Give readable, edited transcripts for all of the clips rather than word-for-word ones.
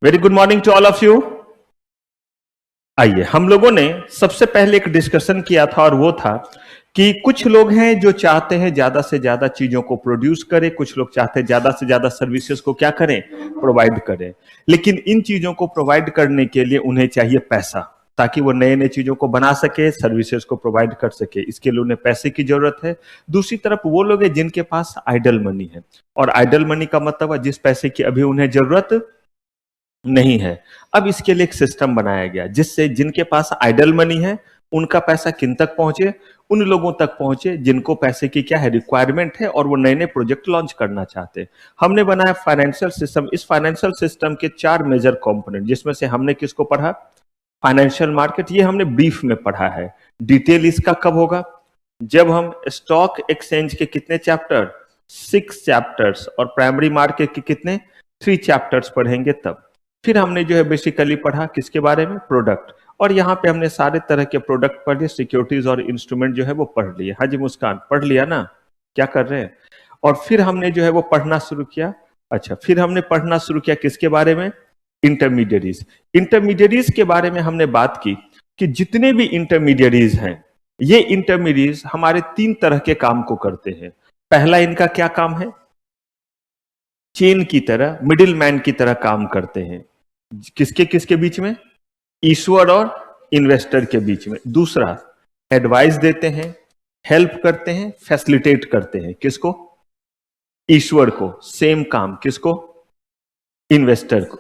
Very good morning to all of you. आइए, हम लोगों ने सबसे पहले एक डिस्कशन किया था और वो था कि कुछ लोग हैं जो चाहते हैं ज्यादा से ज्यादा चीजों को प्रोड्यूस करें, कुछ लोग चाहते हैं ज्यादा से ज्यादा सर्विसेज को क्या करें, प्रोवाइड करें। लेकिन इन चीजों को प्रोवाइड करने के लिए उन्हें चाहिए पैसा, ताकि वो नए नए चीजों को बना सके, सर्विसेज को प्रोवाइड कर सके। इसके लिए उन्हें पैसे की जरूरत है। दूसरी तरफ वो लोग हैं जिनके पास आइडल मनी है, और आइडल मनी का मतलब है जिस पैसे की अभी उन्हें जरूरत नहीं है। अब इसके लिए एक सिस्टम बनाया गया जिससे जिनके पास आइडल मनी है उनका पैसा किन तक पहुंचे, उन लोगों तक पहुंचे जिनको पैसे की क्या है, रिक्वायरमेंट है और वो नए नए प्रोजेक्ट लॉन्च करना चाहते हैं। हमने बनाया फाइनेंशियल सिस्टम। इस फाइनेंशियल सिस्टम के 4 मेजर कंपोनेंट, जिसमें से हमने किसको पढ़ा, फाइनेंशियल मार्केट। ये हमने ब्रीफ में पढ़ा है। डिटेल इसका कब होगा, जब हम स्टॉक एक्सचेंज के कितने चैप्टर, 6 चैप्टर्स, और प्राइमरी मार्केट के कितने, 3 चैप्टर्स पढ़ेंगे तब। फिर हमने जो है बेसिकली पढ़ा किसके बारे में, प्रोडक्ट। और यहाँ पे हमने सारे तरह के प्रोडक्ट पढ़ लिए, सिक्योरिटीज और इंस्ट्रूमेंट जो है वो पढ़ लिए। हाँ जी मुस्कान, पढ़ लिया ना, क्या कर रहे हैं। और फिर हमने जो है वो पढ़ना शुरू किया। अच्छा, फिर हमने पढ़ना शुरू किया किसके बारे में, इंटरमीडियरीज। इंटरमीडियरीज के बारे में हमने बात की कि जितने भी इंटरमीडियरीज हैं, ये इंटरमीडियरीज हमारे 3 तरह के काम को करते हैं। पहला इनका क्या काम है, चेन की तरह, मिडिल मैन की तरह काम करते हैं। किसके किसके बीच में, ईश्वर और इन्वेस्टर के बीच में। दूसरा, एडवाइस देते हैं, हेल्प करते हैं, फैसिलिटेट करते हैं। किसको, ईश्वर को। सेम काम किसको, इन्वेस्टर को।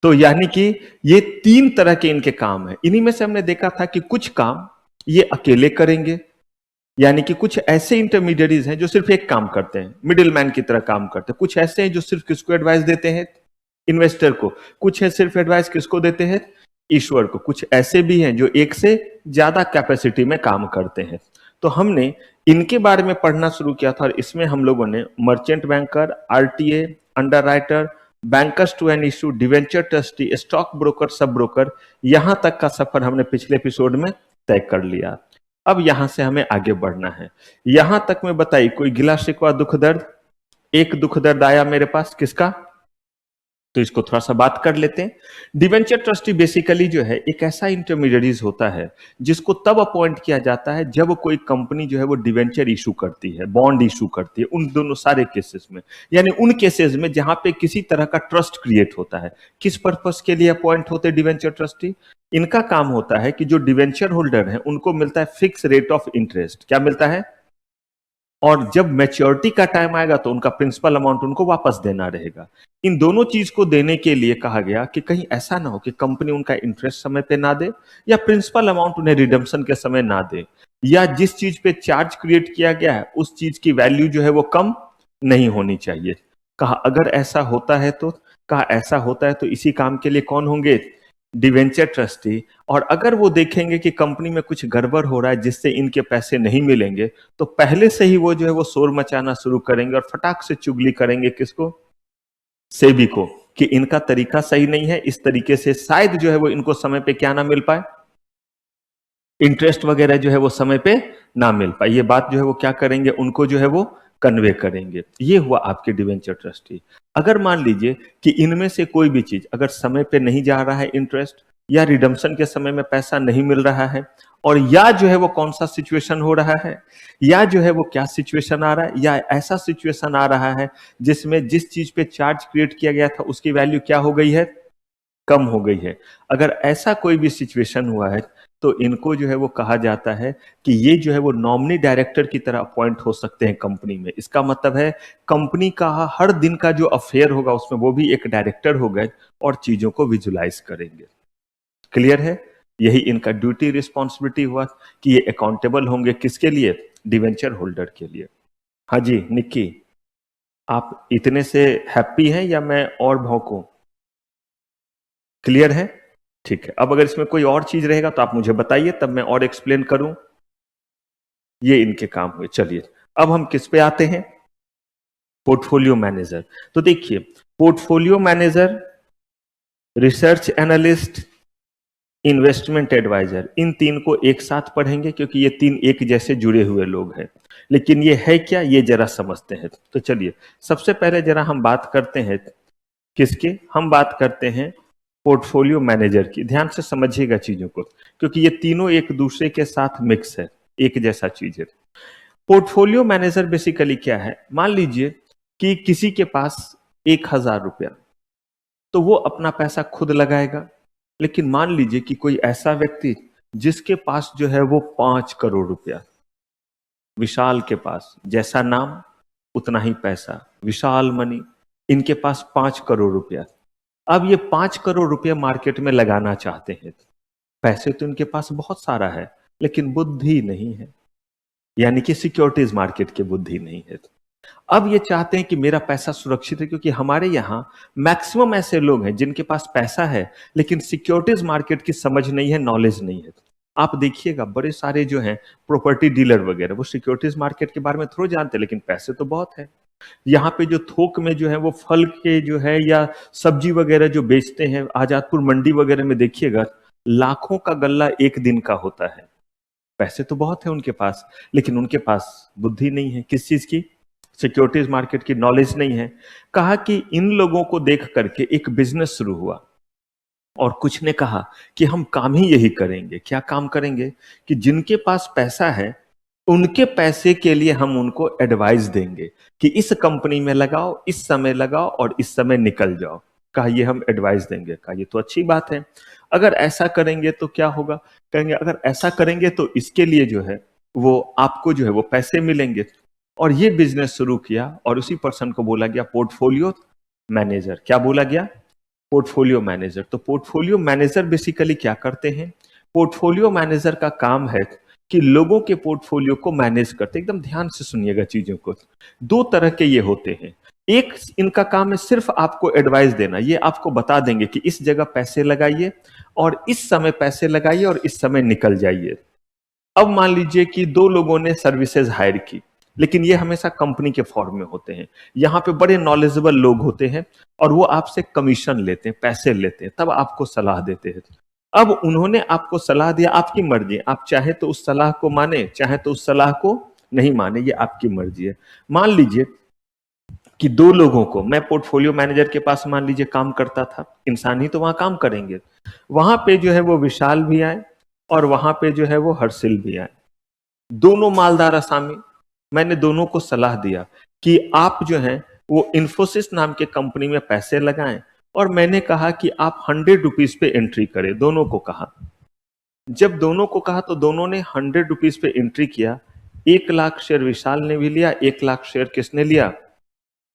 तो यानी कि ये 3 तरह के इनके काम है। इन्हीं में से हमने देखा था कि कुछ काम ये अकेले करेंगे, यानी कि कुछ ऐसे इंटरमीडियरीज हैं जो सिर्फ एक काम करते हैं, मिडिल मैन की तरह काम करते हैं। कुछ ऐसे हैं जो सिर्फ किसको एडवाइस देते हैं, इन्वेस्टर को। कुछ है सिर्फ एडवाइस किसको देते हैं, ईश्वर को। कुछ ऐसे भी हैं जो एक से ज्यादा कैपेसिटी में काम करते हैं। तो हमने इनके बारे में पढ़ना शुरू किया था, और इसमें हम लोगों ने merchant banker, RTA, underwriter, bankers to an issue, debenture trustee, stock broker, sub broker, यहां तक का सफर हमने पिछले एपिसोड में तय कर लिया। अब यहां से हमें आगे बढ़ना है। यहां तक में बताइए कोई गिला शिकवा दुख दर्द। एक दुख दर्द आया मेरे पास, किसका, तो इसको थोड़ा सा बात कर लेते हैं। डिवेंचर ट्रस्टी बेसिकली जो है एक ऐसा इंटरमीडियरीज होता है जिसको तब अपॉइंट किया जाता है जब कोई कंपनी जो है वो डिवेंचर इशू करती है, बॉन्ड इशू करती है, उन दोनों सारे केसेस में, यानी उन केसेस में जहां पे किसी तरह का ट्रस्ट क्रिएट होता है। किस पर्पस के लिए अपॉइंट होते हैं डिवेंचर ट्रस्टी, इनका काम होता है कि जो डिवेंचर होल्डर है उनको मिलता है फिक्स रेट ऑफ इंटरेस्ट। क्या मिलता है, और जब मैच्योरिटी का टाइम आएगा तो उनका प्रिंसिपल अमाउंट उनको वापस देना रहेगा। इन दोनों चीज को देने के लिए कहा गया कि कहीं ऐसा ना हो कि कंपनी उनका इंटरेस्ट समय पे ना दे, या प्रिंसिपल अमाउंट उन्हें रिडम्पशन के समय ना दे, या जिस चीज पे चार्ज क्रिएट किया गया है उस चीज की वैल्यू जो है वो कम नहीं होनी चाहिए। कहा अगर ऐसा होता है तो, कहा ऐसा होता है तो इसी काम के लिए कौन होंगे, डिवेंचर ट्रस्टी। और अगर वो देखेंगे कि कंपनी में कुछ गड़बड़ हो रहा है जिससे इनके पैसे नहीं मिलेंगे, तो पहले से ही वो जो है वो शोर मचाना शुरू करेंगे और फटाक से चुगली करेंगे किसको, सेबी को, कि इनका तरीका सही नहीं है, इस तरीके से शायद जो है वो इनको समय पे क्या ना मिल पाए, इंटरेस्ट वगैरह जो है वो समय पे ना मिल पाए। ये बात जो है वो क्या करेंगे, उनको जो है वो कन्वे करेंगे। ये हुआ आपके डिवेंचर ट्रस्टी। अगर मान लीजिए कि इनमें से कोई भी चीज अगर समय पे नहीं जा रहा है, इंटरेस्ट या रिडम्पशन के समय में पैसा नहीं मिल रहा है, और या जो है वो कौन सा सिचुएशन हो रहा है, या जो है वो क्या सिचुएशन आ रहा है, या ऐसा सिचुएशन आ रहा है जिसमें जिस चीज पे चार्ज क्रिएट किया गया था उसकी वैल्यू क्या हो गई है, कम हो गई है। अगर ऐसा कोई भी सिचुएशन हुआ है तो इनको जो है वो कहा जाता है कि ये जो है वो नॉमिनी डायरेक्टर की तरह अपॉइंट हो सकते हैं कंपनी में। इसका मतलब है कंपनी का हर दिन का जो अफेयर होगा उसमें वो भी एक डायरेक्टर हो गए और चीजों को विजुलाइज करेंगे। क्लियर है, यही इनका ड्यूटी रिस्पॉन्सिबिलिटी हुआ कि ये अकाउंटेबल होंगे किसके लिए, डिवेंचर होल्डर के लिए। हाँ जी निक्की, आप इतने से हैप्पी हैं या मैं और भौंकूं, क्लियर है, ठीक है। अब अगर इसमें कोई और चीज रहेगा तो आप मुझे बताइए, तब मैं और एक्सप्लेन करूं। ये इनके काम हुए। चलिए अब हम किस पे आते हैं, पोर्टफोलियो मैनेजर। तो देखिए, portfolio manager, research analyst, investment adviser, इन 3 को एक साथ पढ़ेंगे क्योंकि ये 3 एक जैसे जुड़े हुए लोग हैं। लेकिन ये है क्या, ये जरा समझते हैं। तो चलिए सबसे पहले जरा हम बात करते हैं किसके, हम बात करते हैं पोर्टफोलियो मैनेजर की। ध्यान से समझिएगा चीजों को, क्योंकि ये तीनों एक दूसरे के साथ मिक्स है, एक जैसा चीज है। पोर्टफोलियो मैनेजर बेसिकली क्या है, मान लीजिए कि किसी के पास 1,000 रुपया, तो वो अपना पैसा खुद लगाएगा। लेकिन मान लीजिए कि कोई ऐसा व्यक्ति जिसके पास जो है वो 5 करोड़ रुपया, विशाल के पास जैसा नाम उतना ही पैसा, विशाल मनी, इनके पास 5 करोड़ रुपया। अब ये 5 करोड़ रुपया मार्केट में लगाना चाहते हैं। पैसे तो इनके पास बहुत सारा है, लेकिन बुद्धि नहीं है, यानी कि सिक्योरिटीज मार्केट की बुद्धि नहीं है। अब ये चाहते हैं कि मेरा पैसा सुरक्षित है, क्योंकि हमारे यहां मैक्सिमम ऐसे लोग हैं जिनके पास पैसा है लेकिन सिक्योरिटीज मार्केट की समझ नहीं है, नॉलेज नहीं है। आप देखिएगा बड़े सारे जो हैं प्रॉपर्टी डीलर वगैरह, वो सिक्योरिटीज मार्केट के बारे में थोड़ा जानते हैं, लेकिन पैसे तो बहुत है। यहाँ पे जो थोक में जो है वो फल के जो है या सब्जी वगैरह जो बेचते हैं, आजादपुर मंडी वगैरह में देखिएगा, लाखों का गल्ला एक दिन का होता है। पैसे तो बहुत है उनके पास, लेकिन उनके पास बुद्धि नहीं है, किस चीज की, सिक्योरिटीज मार्केट की नॉलेज नहीं है। कहा कि इन लोगों को देख करके एक बिजनेस शुरू हुआ, और कुछ ने कहा कि हम काम ही यही करेंगे। क्या काम करेंगे, कि जिनके पास पैसा है उनके पैसे के लिए हम उनको एडवाइस देंगे कि इस कंपनी में लगाओ, इस समय लगाओ और इस समय निकल जाओ। कहा ये हम एडवाइस देंगे। कहा ये तो अच्छी बात है, अगर ऐसा करेंगे तो क्या होगा, कहेंगे अगर ऐसा करेंगे तो इसके लिए जो है वो आपको जो है वो पैसे मिलेंगे। और ये बिजनेस शुरू किया, और उसी पर्सन को बोला गया पोर्टफोलियो मैनेजर। क्या बोला गया, पोर्टफोलियो मैनेजर। तो पोर्टफोलियो मैनेजर बेसिकली क्या करते हैं, पोर्टफोलियो मैनेजर का काम है कि लोगों के पोर्टफोलियो को मैनेज करते। एकदम ध्यान से सुनिएगा चीजों को। दो तरह के ये होते हैं, एक इनका काम है सिर्फ आपको एडवाइस देना, ये आपको बता देंगे कि इस जगह पैसे लगाइए और इस समय पैसे लगाइए और इस समय निकल जाइए। अब मान लीजिए कि दो लोगों ने सर्विसेज हायर की, लेकिन ये हमेशा कंपनी के फॉर्म में होते हैं, यहाँ पे बड़े नॉलेजेबल लोग होते हैं और वो आपसे कमीशन लेते हैं, पैसे लेते हैं, तब आपको सलाह देते हैं। अब उन्होंने आपको सलाह दिया, आपकी मर्जी, आप चाहे तो उस सलाह को माने, चाहे तो उस सलाह को नहीं माने, ये आपकी मर्जी है। मान लीजिए कि दो लोगों को, मैं पोर्टफोलियो मैनेजर के पास मान लीजिए काम करता था, इंसान ही तो वहां काम करेंगे, वहां पे जो है वो विशाल भी आए और वहां पे जो है वो हर्षिल भी आए, दोनों मालदार असामी। मैंने दोनों को सलाह दिया कि आप जो है वो इंफोसिस नाम के कंपनी में पैसे लगाएं, और मैंने कहा कि आप 100 रुपीज पे एंट्री करें, दोनों को कहा। जब दोनों को कहा तो दोनों ने 100 रुपीज पे एंट्री किया। 1 लाख शेयर विशाल ने भी लिया, 1 लाख शेयर किसने लिया,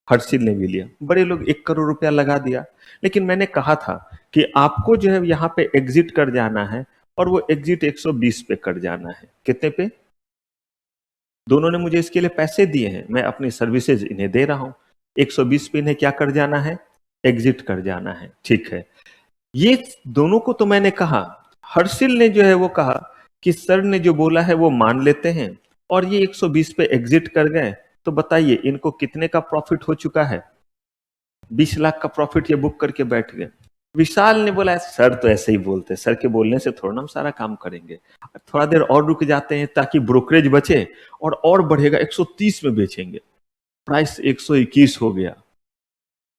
हर्षिल ने भी लिया। बड़े लोग 1 करोड़ रुपया लगा दिया। लेकिन मैंने कहा था कि आपको जो है यहाँ पे एग्जिट कर जाना है, और वो एग्जिट 120 पे कर जाना है। कितने पे, दोनों ने मुझे इसके लिए पैसे दिए हैं, मैं अपनी सर्विसेज इन्हें दे रहा हूं, 120 पे इन्हें क्या कर जाना है, एग्जिट कर जाना है। ठीक है, ये दोनों को तो मैंने कहा। हर्षिल ने जो है वो कहा कि सर ने जो बोला है वो मान लेते हैं, और ये 120 पे एग्जिट कर गए, तो बताइए इनको कितने का प्रॉफिट हो चुका है, 20 लाख का प्रॉफिट ये बुक करके बैठ गए। विशाल ने बोला सर तो ऐसे ही बोलते हैं, सर के बोलने से थोड़ा ना हम सारा काम करेंगे, थोड़ा देर और रुक जाते हैं ताकि ब्रोकरेज बचे, और बढ़ेगा, 130 में बेचेंगे। प्राइस 121 हो गया,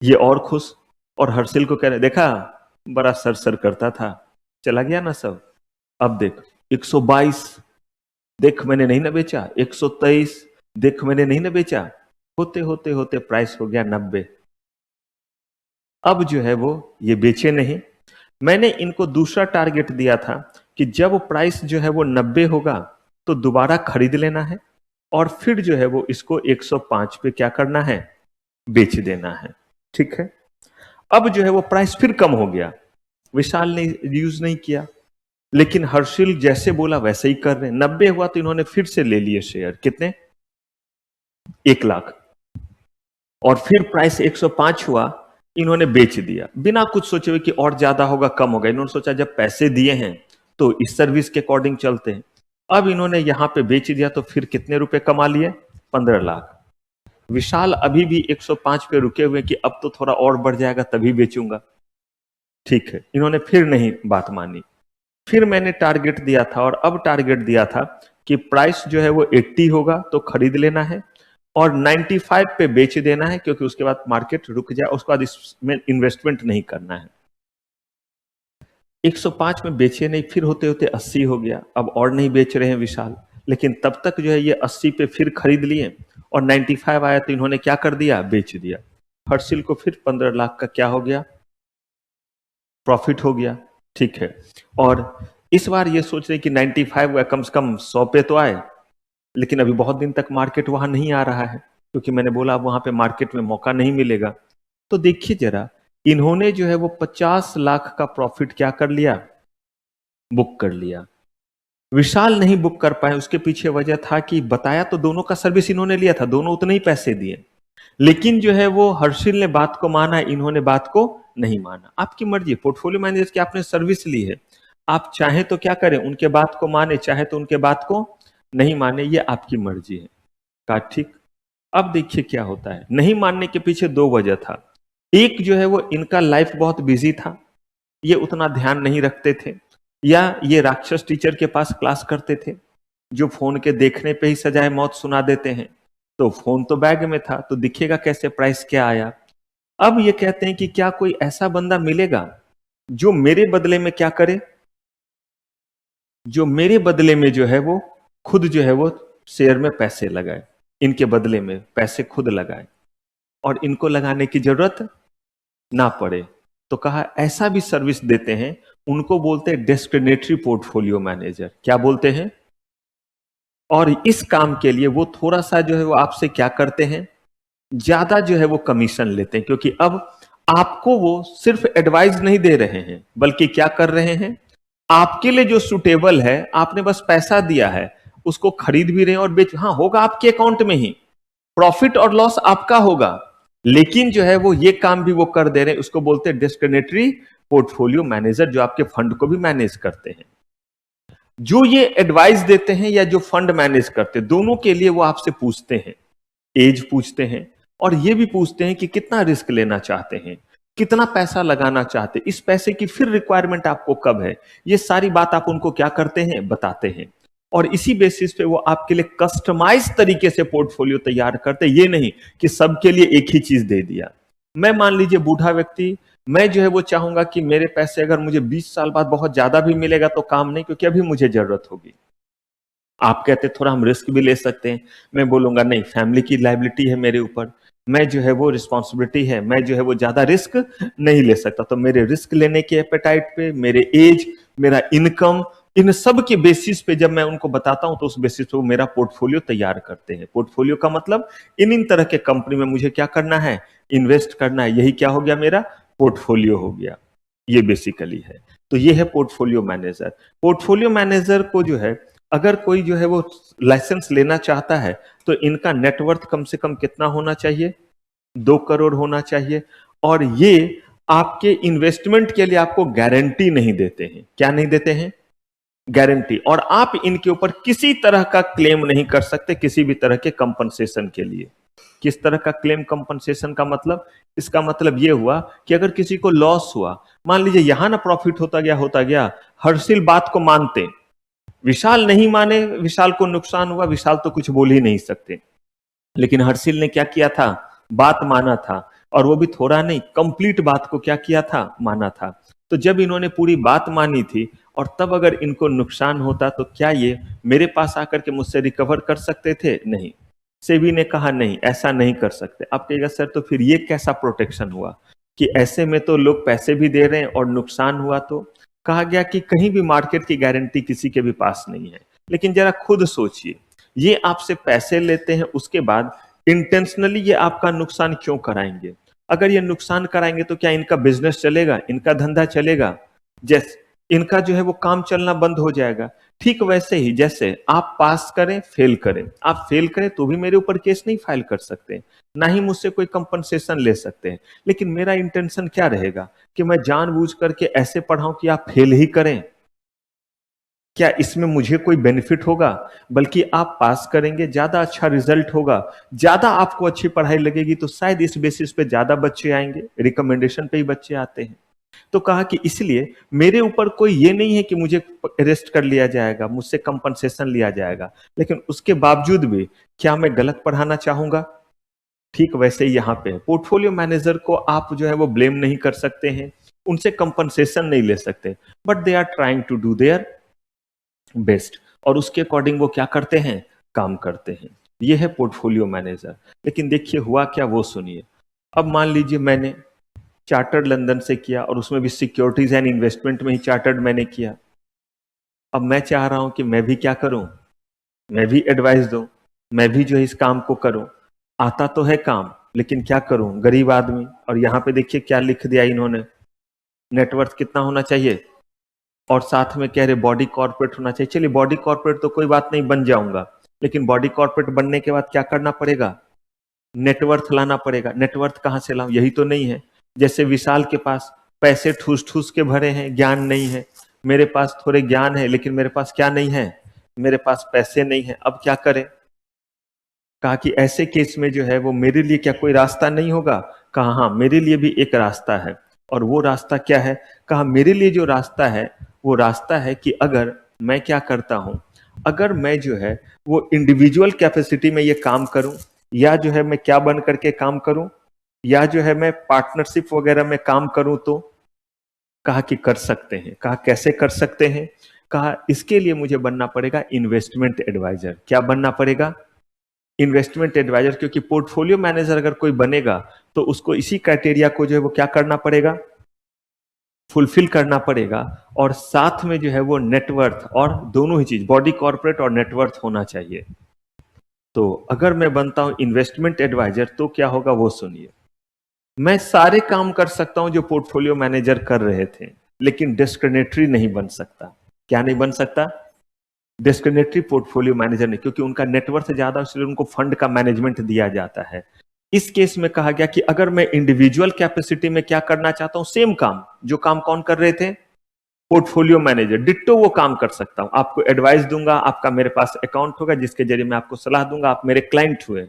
ये और खुश। और हर्षिल को कह रहे देखा बड़ा सर सर करता था, चला गया ना सब। अब देख 122, देख मैंने नहीं ना बेचा, 123, देख मैंने नहीं ना बेचा, होते होते होते प्राइस हो गया 90। अब जो है वो ये बेचे नहीं। मैंने इनको दूसरा टारगेट दिया था कि जब प्राइस जो है वो 90 होगा तो दोबारा खरीद लेना है, और फिर जो है वो इसको 105 पे क्या करना है, बेच देना है। ठीक है, अब जो है वो प्राइस फिर कम हो गया, विशाल ने यूज नहीं किया, लेकिन हर्षिल जैसे बोला वैसे ही कर रहे हैं। 90 हुआ तो इन्होंने फिर से ले लिए शेयर, कितने, 1 लाख, और फिर प्राइस 105 हुआ, इन्होंने बेच दिया बिना कुछ सोचे हुए कि और ज्यादा होगा कम होगा। इन्होंने सोचा जब पैसे दिए हैं तो इस सर्विस के अकॉर्डिंग चलते हैं। अब इन्होंने यहां पे बेच दिया तो फिर कितने रुपए कमा लिए, 15 लाख। विशाल अभी भी 105 पे रुके हुए कि अब तो थोड़ा और बढ़ जाएगा तभी बेचूंगा। ठीक है, इन्होंने फिर नहीं बात मानी। फिर मैंने टारगेट दिया था, और अब टारगेट दिया था कि प्राइस जो है वो 80 होगा तो खरीद लेना है, और 95 पे बेच देना है, क्योंकि उसके बाद मार्केट रुक जाए, उसके बाद इसमें इन्वेस्टमेंट नहीं करना है। 105 में बेचे नहीं, फिर होते होते 80 हो गया, अब और नहीं बेच रहे हैं विशाल, लेकिन तब तक जो है ये 80 पे फिर खरीद लिए और 95 आया तो इन्होंने क्या कर दिया, बेच दिया। हर्षिल को फिर 15 लाख का क्या हो गया, प्रॉफिट हो गया। ठीक है, और इस बार ये सोच रहे कि 95 या कम से कम 100 पे तो आए, लेकिन अभी बहुत दिन तक मार्केट वहां नहीं आ रहा है, क्योंकि मैंने बोला अब वहां पे मार्केट में मौका नहीं मिलेगा। तो देखिए जरा, इन्होंने जो है वो 50 लाख का प्रॉफिट क्या कर लिया, बुक कर लिया। विशाल नहीं बुक कर पाए, उसके पीछे वजह था कि बताया तो दोनों का सर्विस इन्होंने लिया था, दोनों उतने ही पैसे दिए, लेकिन जो है वो हर्षिल ने बात को माना, इन्होंने बात को नहीं माना। आपकी मर्जी, पोर्टफोलियो मैनेजर की आपने सर्विस ली है, आप चाहे तो क्या करें, उनके बात को माने, चाहे तो उनके बात को नहीं माने, ये आपकी मर्जी है। कहा ठीक। अब देखिए क्या होता है, नहीं मानने के पीछे दो वजह था। एक जो है वो इनका लाइफ बहुत बिजी था, ये उतना ध्यान नहीं रखते थे, या ये राक्षस टीचर के पास क्लास करते थे जो फोन के देखने पे ही सजाए मौत सुना देते हैं। तो फोन तो बैग में था, तो दिखेगा कैसे प्राइस क्या आया। अब ये कहते हैं कि क्या कोई ऐसा बंदा मिलेगा जो मेरे बदले में क्या करे, जो मेरे बदले में जो है वो खुद जो है वो शेयर में पैसे लगाए, इनके बदले में पैसे खुद लगाए और इनको लगाने की जरूरत ना पड़े। तो कहा ऐसा भी सर्विस देते हैं, उनको बोलते हैं डिस्क्रिमिनेटरी पोर्टफोलियो मैनेजर। क्या बोलते हैं? और इस काम के लिए वो थोड़ा सा जो है वो आपसे क्या करते हैं, ज्यादा जो है वो कमीशन लेते हैं, क्योंकि अब आपको वो सिर्फ एडवाइस नहीं दे रहे हैं, बल्कि क्या कर रहे हैं, आपके लिए जो सुटेबल है, आपने बस पैसा दिया है, उसको खरीद भी रहे हैं और बेच, हाँ होगा आपके अकाउंट में ही, प्रॉफिट और लॉस आपका होगा, लेकिन जो है वो ये काम भी वो कर दे रहे हैं। उसको बोलते हैं डिस्क्रिमिनेटरी पोर्टफोलियो मैनेजर, जो आपके फंड को भी मैनेज करते हैं। जो ये एडवाइस देते हैं या जो फंड मैनेज करते हैं, दोनों के लिए वो आपसे पूछते हैं, एज पूछते हैं, और ये भी पूछते हैं कि कितना रिस्क लेना चाहते हैं, कितना पैसा लगाना चाहते हैं, इस पैसे की फिर रिक्वायरमेंट आपको कब है, ये सारी बात आप उनको क्या करते हैं, बताते हैं। और इसी बेसिस पे वो आपके लिए कस्टमाइज तरीके से पोर्टफोलियो तैयार करते, ये नहीं कि सबके लिए एक ही चीज दे दिया। मैं मान लीजिए बूढ़ा व्यक्ति, मैं जो है वो चाहूंगा कि मेरे पैसे अगर मुझे 20 साल बाद बहुत ज्यादा भी मिलेगा तो काम नहीं, क्योंकि अभी मुझे जरूरत होगी। आप कहते थोड़ा हम रिस्क भी ले सकते हैं, मैं बोलूंगा नहीं, फैमिली की लाइबिलिटी है मेरे ऊपर, मैं जो है वो रिस्पॉन्सिबिलिटी है, मैं जो है वो ज्यादा रिस्क नहीं ले सकता। तो मेरे रिस्क लेने के एपेटाइट पे, मेरे एज, मेरा इनकम, इन सब के बेसिस पे जब मैं उनको बताता हूं तो उस बेसिस पे वो मेरा पोर्टफोलियो तैयार करते हैं। पोर्टफोलियो का मतलब इन तरह के कंपनी में मुझे क्या करना है, इन्वेस्ट करना है, यही क्या हो गया, मेरा पोर्टफोलियो हो गया। ये बेसिकली है। तो ये है पोर्टफोलियो मैनेजर। पोर्टफोलियो मैनेजर को जो है, अगर कोई जो है वो लाइसेंस लेना चाहता है, तो इनका नेटवर्थ कम से कम कितना होना चाहिए, 2 करोड़ होना चाहिए। और ये आपके इन्वेस्टमेंट के लिए आपको गारंटी नहीं देते हैं। क्या नहीं देते हैं? गारंटी। और आप इनके ऊपर किसी तरह का क्लेम नहीं कर सकते, किसी भी तरह के कंपनसेशन के लिए। किस तरह का क्लेम कंपनसेशन का मतलब, इसका मतलब यह हुआ कि अगर किसी को लॉस हुआ, मान लीजिए यहां ना प्रॉफिट होता गया, हर्षिल बात को मानते, विशाल नहीं माने, विशाल को नुकसान हुआ, विशाल तो कुछ बोल ही नहीं सकते, लेकिन हर्षिल ने क्या किया था, बात माना था, और वो भी थोड़ा नहीं, कंप्लीट बात को क्या किया था, माना था। तो जब इन्होंने पूरी बात मानी थी और तब अगर इनको नुकसान होता तो क्या ये मेरे पास आकर के मुझसे रिकवर कर सकते थे? नहीं। सेबी ने कहा नहीं, ऐसा नहीं कर सकते। आप कहिएगा सर तो फिर ये कैसा प्रोटेक्शन हुआ, कि ऐसे में तो लोग पैसे भी दे रहे हैं और नुकसान हुआ। तो कहा गया कि कहीं भी मार्केट की गारंटी किसी के भी पास नहीं है। लेकिन जरा खुद सोचिए, ये आपसे पैसे लेते हैं, उसके बाद इंटेंशनली ये आपका नुकसान क्यों कराएंगे? अगर ये नुकसान कराएंगे तो क्या इनका बिजनेस चलेगा, इनका धंधा चलेगा? जैसे इनका जो है वो काम चलना बंद हो जाएगा। ठीक वैसे ही जैसे आप पास करें, फेल करें, आप फेल करें तो भी मेरे ऊपर केस नहीं फाइल कर सकते, ना ही मुझसे कोई कंपनसेशन ले सकते हैं। लेकिन मेरा इंटेंशन क्या रहेगा कि मैं जानबूझ करके ऐसे पढ़ाऊं कि आप फेल ही करें? क्या इसमें मुझे कोई बेनिफिट होगा? बल्कि आप पास करेंगे, ज्यादा अच्छा रिजल्ट होगा, ज्यादा आपको अच्छी पढ़ाई लगेगी, तो शायद इस बेसिस पे ज्यादा बच्चे आएंगे, रिकमेंडेशन पे ही बच्चे आते हैं। तो कहा कि इसलिए मेरे ऊपर कोई ये नहीं है कि मुझे अरेस्ट कर लिया जाएगा, मुझसे कंपनसेशन लिया जाएगा, लेकिन उसके बावजूद भी क्या मैं गलत पढ़ाना चाहूंगा? ठीक वैसे ही यहाँ पे पोर्टफोलियो मैनेजर को आप जो है वो ब्लेम नहीं कर सकते हैं, उनसे कंपनसेशन नहीं ले सकते, but they are trying to do their best, और उसके अकॉर्डिंग वो क्या करते हैं, काम करते हैं। ये है पोर्टफोलियो मैनेजर। लेकिन देखिए हुआ क्या, वो सुनिए। अब मान लीजिए मैंने चार्टर्ड लंदन से किया, और उसमें भी सिक्योरिटीज एंड इन्वेस्टमेंट में ही चार्टर्ड मैंने किया। अब मैं चाह रहा हूं कि मैं भी क्या करूं, मैं भी एडवाइस दूं, मैं भी जो है इस काम को करूं। आता तो है काम, लेकिन क्या करूं, गरीब आदमी। और यहां पे देखिए क्या लिख दिया इन्होंने, नेटवर्थ कितना होना चाहिए, और साथ में कह रहे बॉडी कॉर्पोरेट होना चाहिए। चलिए बॉडी कॉर्पोरेट तो कोई बात नहीं, बन जाऊंगा, लेकिन बॉडी कॉर्पोरेट बनने के बाद क्या करना पड़ेगा, नेटवर्थ लाना पड़ेगा। नेटवर्थ कहां से लाऊं, यही तो नहीं है। जैसे विशाल के पास पैसे ठूस ठूस के भरे हैं, ज्ञान नहीं है। मेरे पास थोड़े ज्ञान है, लेकिन मेरे पास क्या नहीं है, मेरे पास पैसे नहीं है। अब क्या करें, कहा कि ऐसे केस में जो है वो मेरे लिए क्या कोई रास्ता नहीं होगा। कहा हाँ, मेरे लिए भी एक रास्ता है। और वो रास्ता क्या है, कहा मेरे लिए जो रास्ता है वो रास्ता है कि अगर मैं क्या करता हूं, अगर मैं जो है वो इंडिविजुअल कैपेसिटी में ये काम करूं, या जो है मैं क्या बन करके काम करूं, या जो है मैं पार्टनरशिप वगैरह में काम करूं, तो कहा कि कर सकते हैं। कहा कैसे कर सकते हैं, कहा इसके लिए मुझे बनना पड़ेगा इन्वेस्टमेंट एडवाइजर। क्या बनना पड़ेगा, इन्वेस्टमेंट एडवाइजर। क्योंकि पोर्टफोलियो मैनेजर अगर कोई बनेगा तो उसको इसी क्राइटेरिया को जो है वो क्या करना पड़ेगा, फुलफिल करना पड़ेगा। और साथ में जो है वो नेटवर्थ, और दोनों ही चीज बॉडी कॉर्पोरेट और नेटवर्थ होना चाहिए। तो अगर मैं बनता हूं इन्वेस्टमेंट एडवाइजर तो क्या होगा वो सुनिए। मैं सारे काम कर सकता हूं जो पोर्टफोलियो मैनेजर कर रहे थे, लेकिन डिस्क्रिमिनेटरी नहीं बन सकता। क्या नहीं बन सकता, डिस्क्रिमिनेटरी पोर्टफोलियो मैनेजर नहीं, क्योंकि उनका नेटवर्थ ज्यादा है, इसलिए उनको फंड का मैनेजमेंट दिया जाता है। इस केस में कहा गया कि अगर मैं इंडिविजुअल कैपेसिटी में क्या करना चाहता हूं, सेम काम जो काम कौन कर रहे थे, पोर्टफोलियो मैनेजर, डिट्टो वो काम कर सकता हूं। आपको एडवाइस दूंगा, आपका मेरे पास अकाउंट होगा जिसके जरिए मैं आपको सलाह दूंगा, आप मेरे क्लाइंट हुए।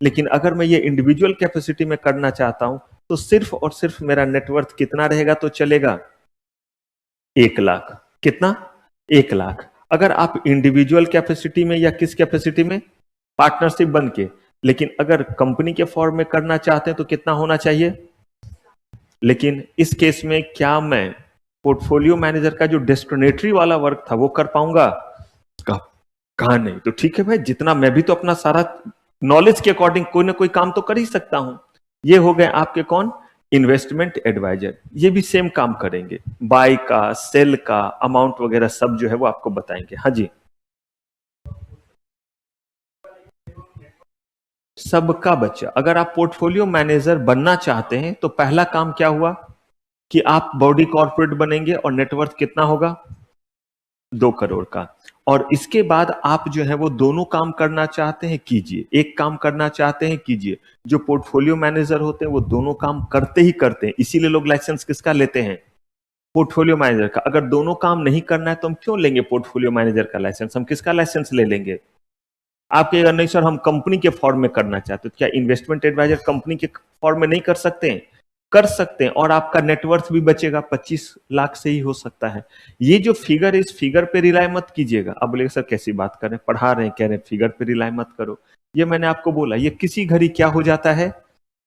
लेकिन अगर मैं ये इंडिविजुअल कैपेसिटी में करना चाहता हूं तो सिर्फ और सिर्फ मेरा नेटवर्थ कितना रहेगा तो चलेगा, 1 लाख। कितना, 1 लाख। अगर आप इंडिविजुअल कैपेसिटी में या किस कैपेसिटी में, पार्टनरशिप बन के, लेकिन अगर कंपनी के फॉर्म में करना चाहते हैं तो कितना होना चाहिए। लेकिन इस केस में क्या मैं पोर्टफोलियो मैनेजर का जो डिस्क्रिमिनेटरी वाला वर्क था वो कर पाऊंगा, कहा नहीं। तो ठीक है भाई, जितना मैं भी तो अपना सारा नॉलेज के अकॉर्डिंग कोई ना कोई काम तो कर ही सकता हूं। ये हो गए आपके कौन, इन्वेस्टमेंट एडवाइजर। ये भी सेम काम करेंगे, बाय का, सेल का, अमाउंट वगैरह सब जो है वो आपको बताएंगे। हाँ जी, सबका बच्चा। अगर आप पोर्टफोलियो मैनेजर बनना चाहते हैं तो पहला काम क्या हुआ कि आप बॉडी कॉर्पोरेट बनेंगे, और नेटवर्थ कितना होगा, 2 करोड़ का। और इसके बाद आप जो है वो दोनों काम करना चाहते हैं कीजिए, एक काम करना चाहते हैं कीजिए। जो पोर्टफोलियो मैनेजर होते हैं वो दोनों काम करते ही करते हैं, इसीलिए लोग लाइसेंस किसका लेते हैं, पोर्टफोलियो मैनेजर का। अगर दोनों काम नहीं करना है तो हम क्यों लेंगे पोर्टफोलियो मैनेजर का लाइसेंस, हम किसका लाइसेंस ले लेंगे। आप कहेगा नहीं सर हम कंपनी के फॉर्म में करना चाहते हो, क्या इन्वेस्टमेंट एडवाइजर कंपनी के फॉर्म में नहीं कर सकते हैं, कर सकते हैं। और आपका नेटवर्थ भी बचेगा, 25 लाख से ही हो सकता है। ये जो फिगर है, इस फिगर पे रिलाई मत कीजिएगा। अब बोलेगा सर कैसी बात कर रहे हैं, पढ़ा रहे हैं, कह रहे हैं फिगर पे रिलाई मत करो। ये मैंने आपको बोला, ये किसी घड़ी क्या हो जाता है,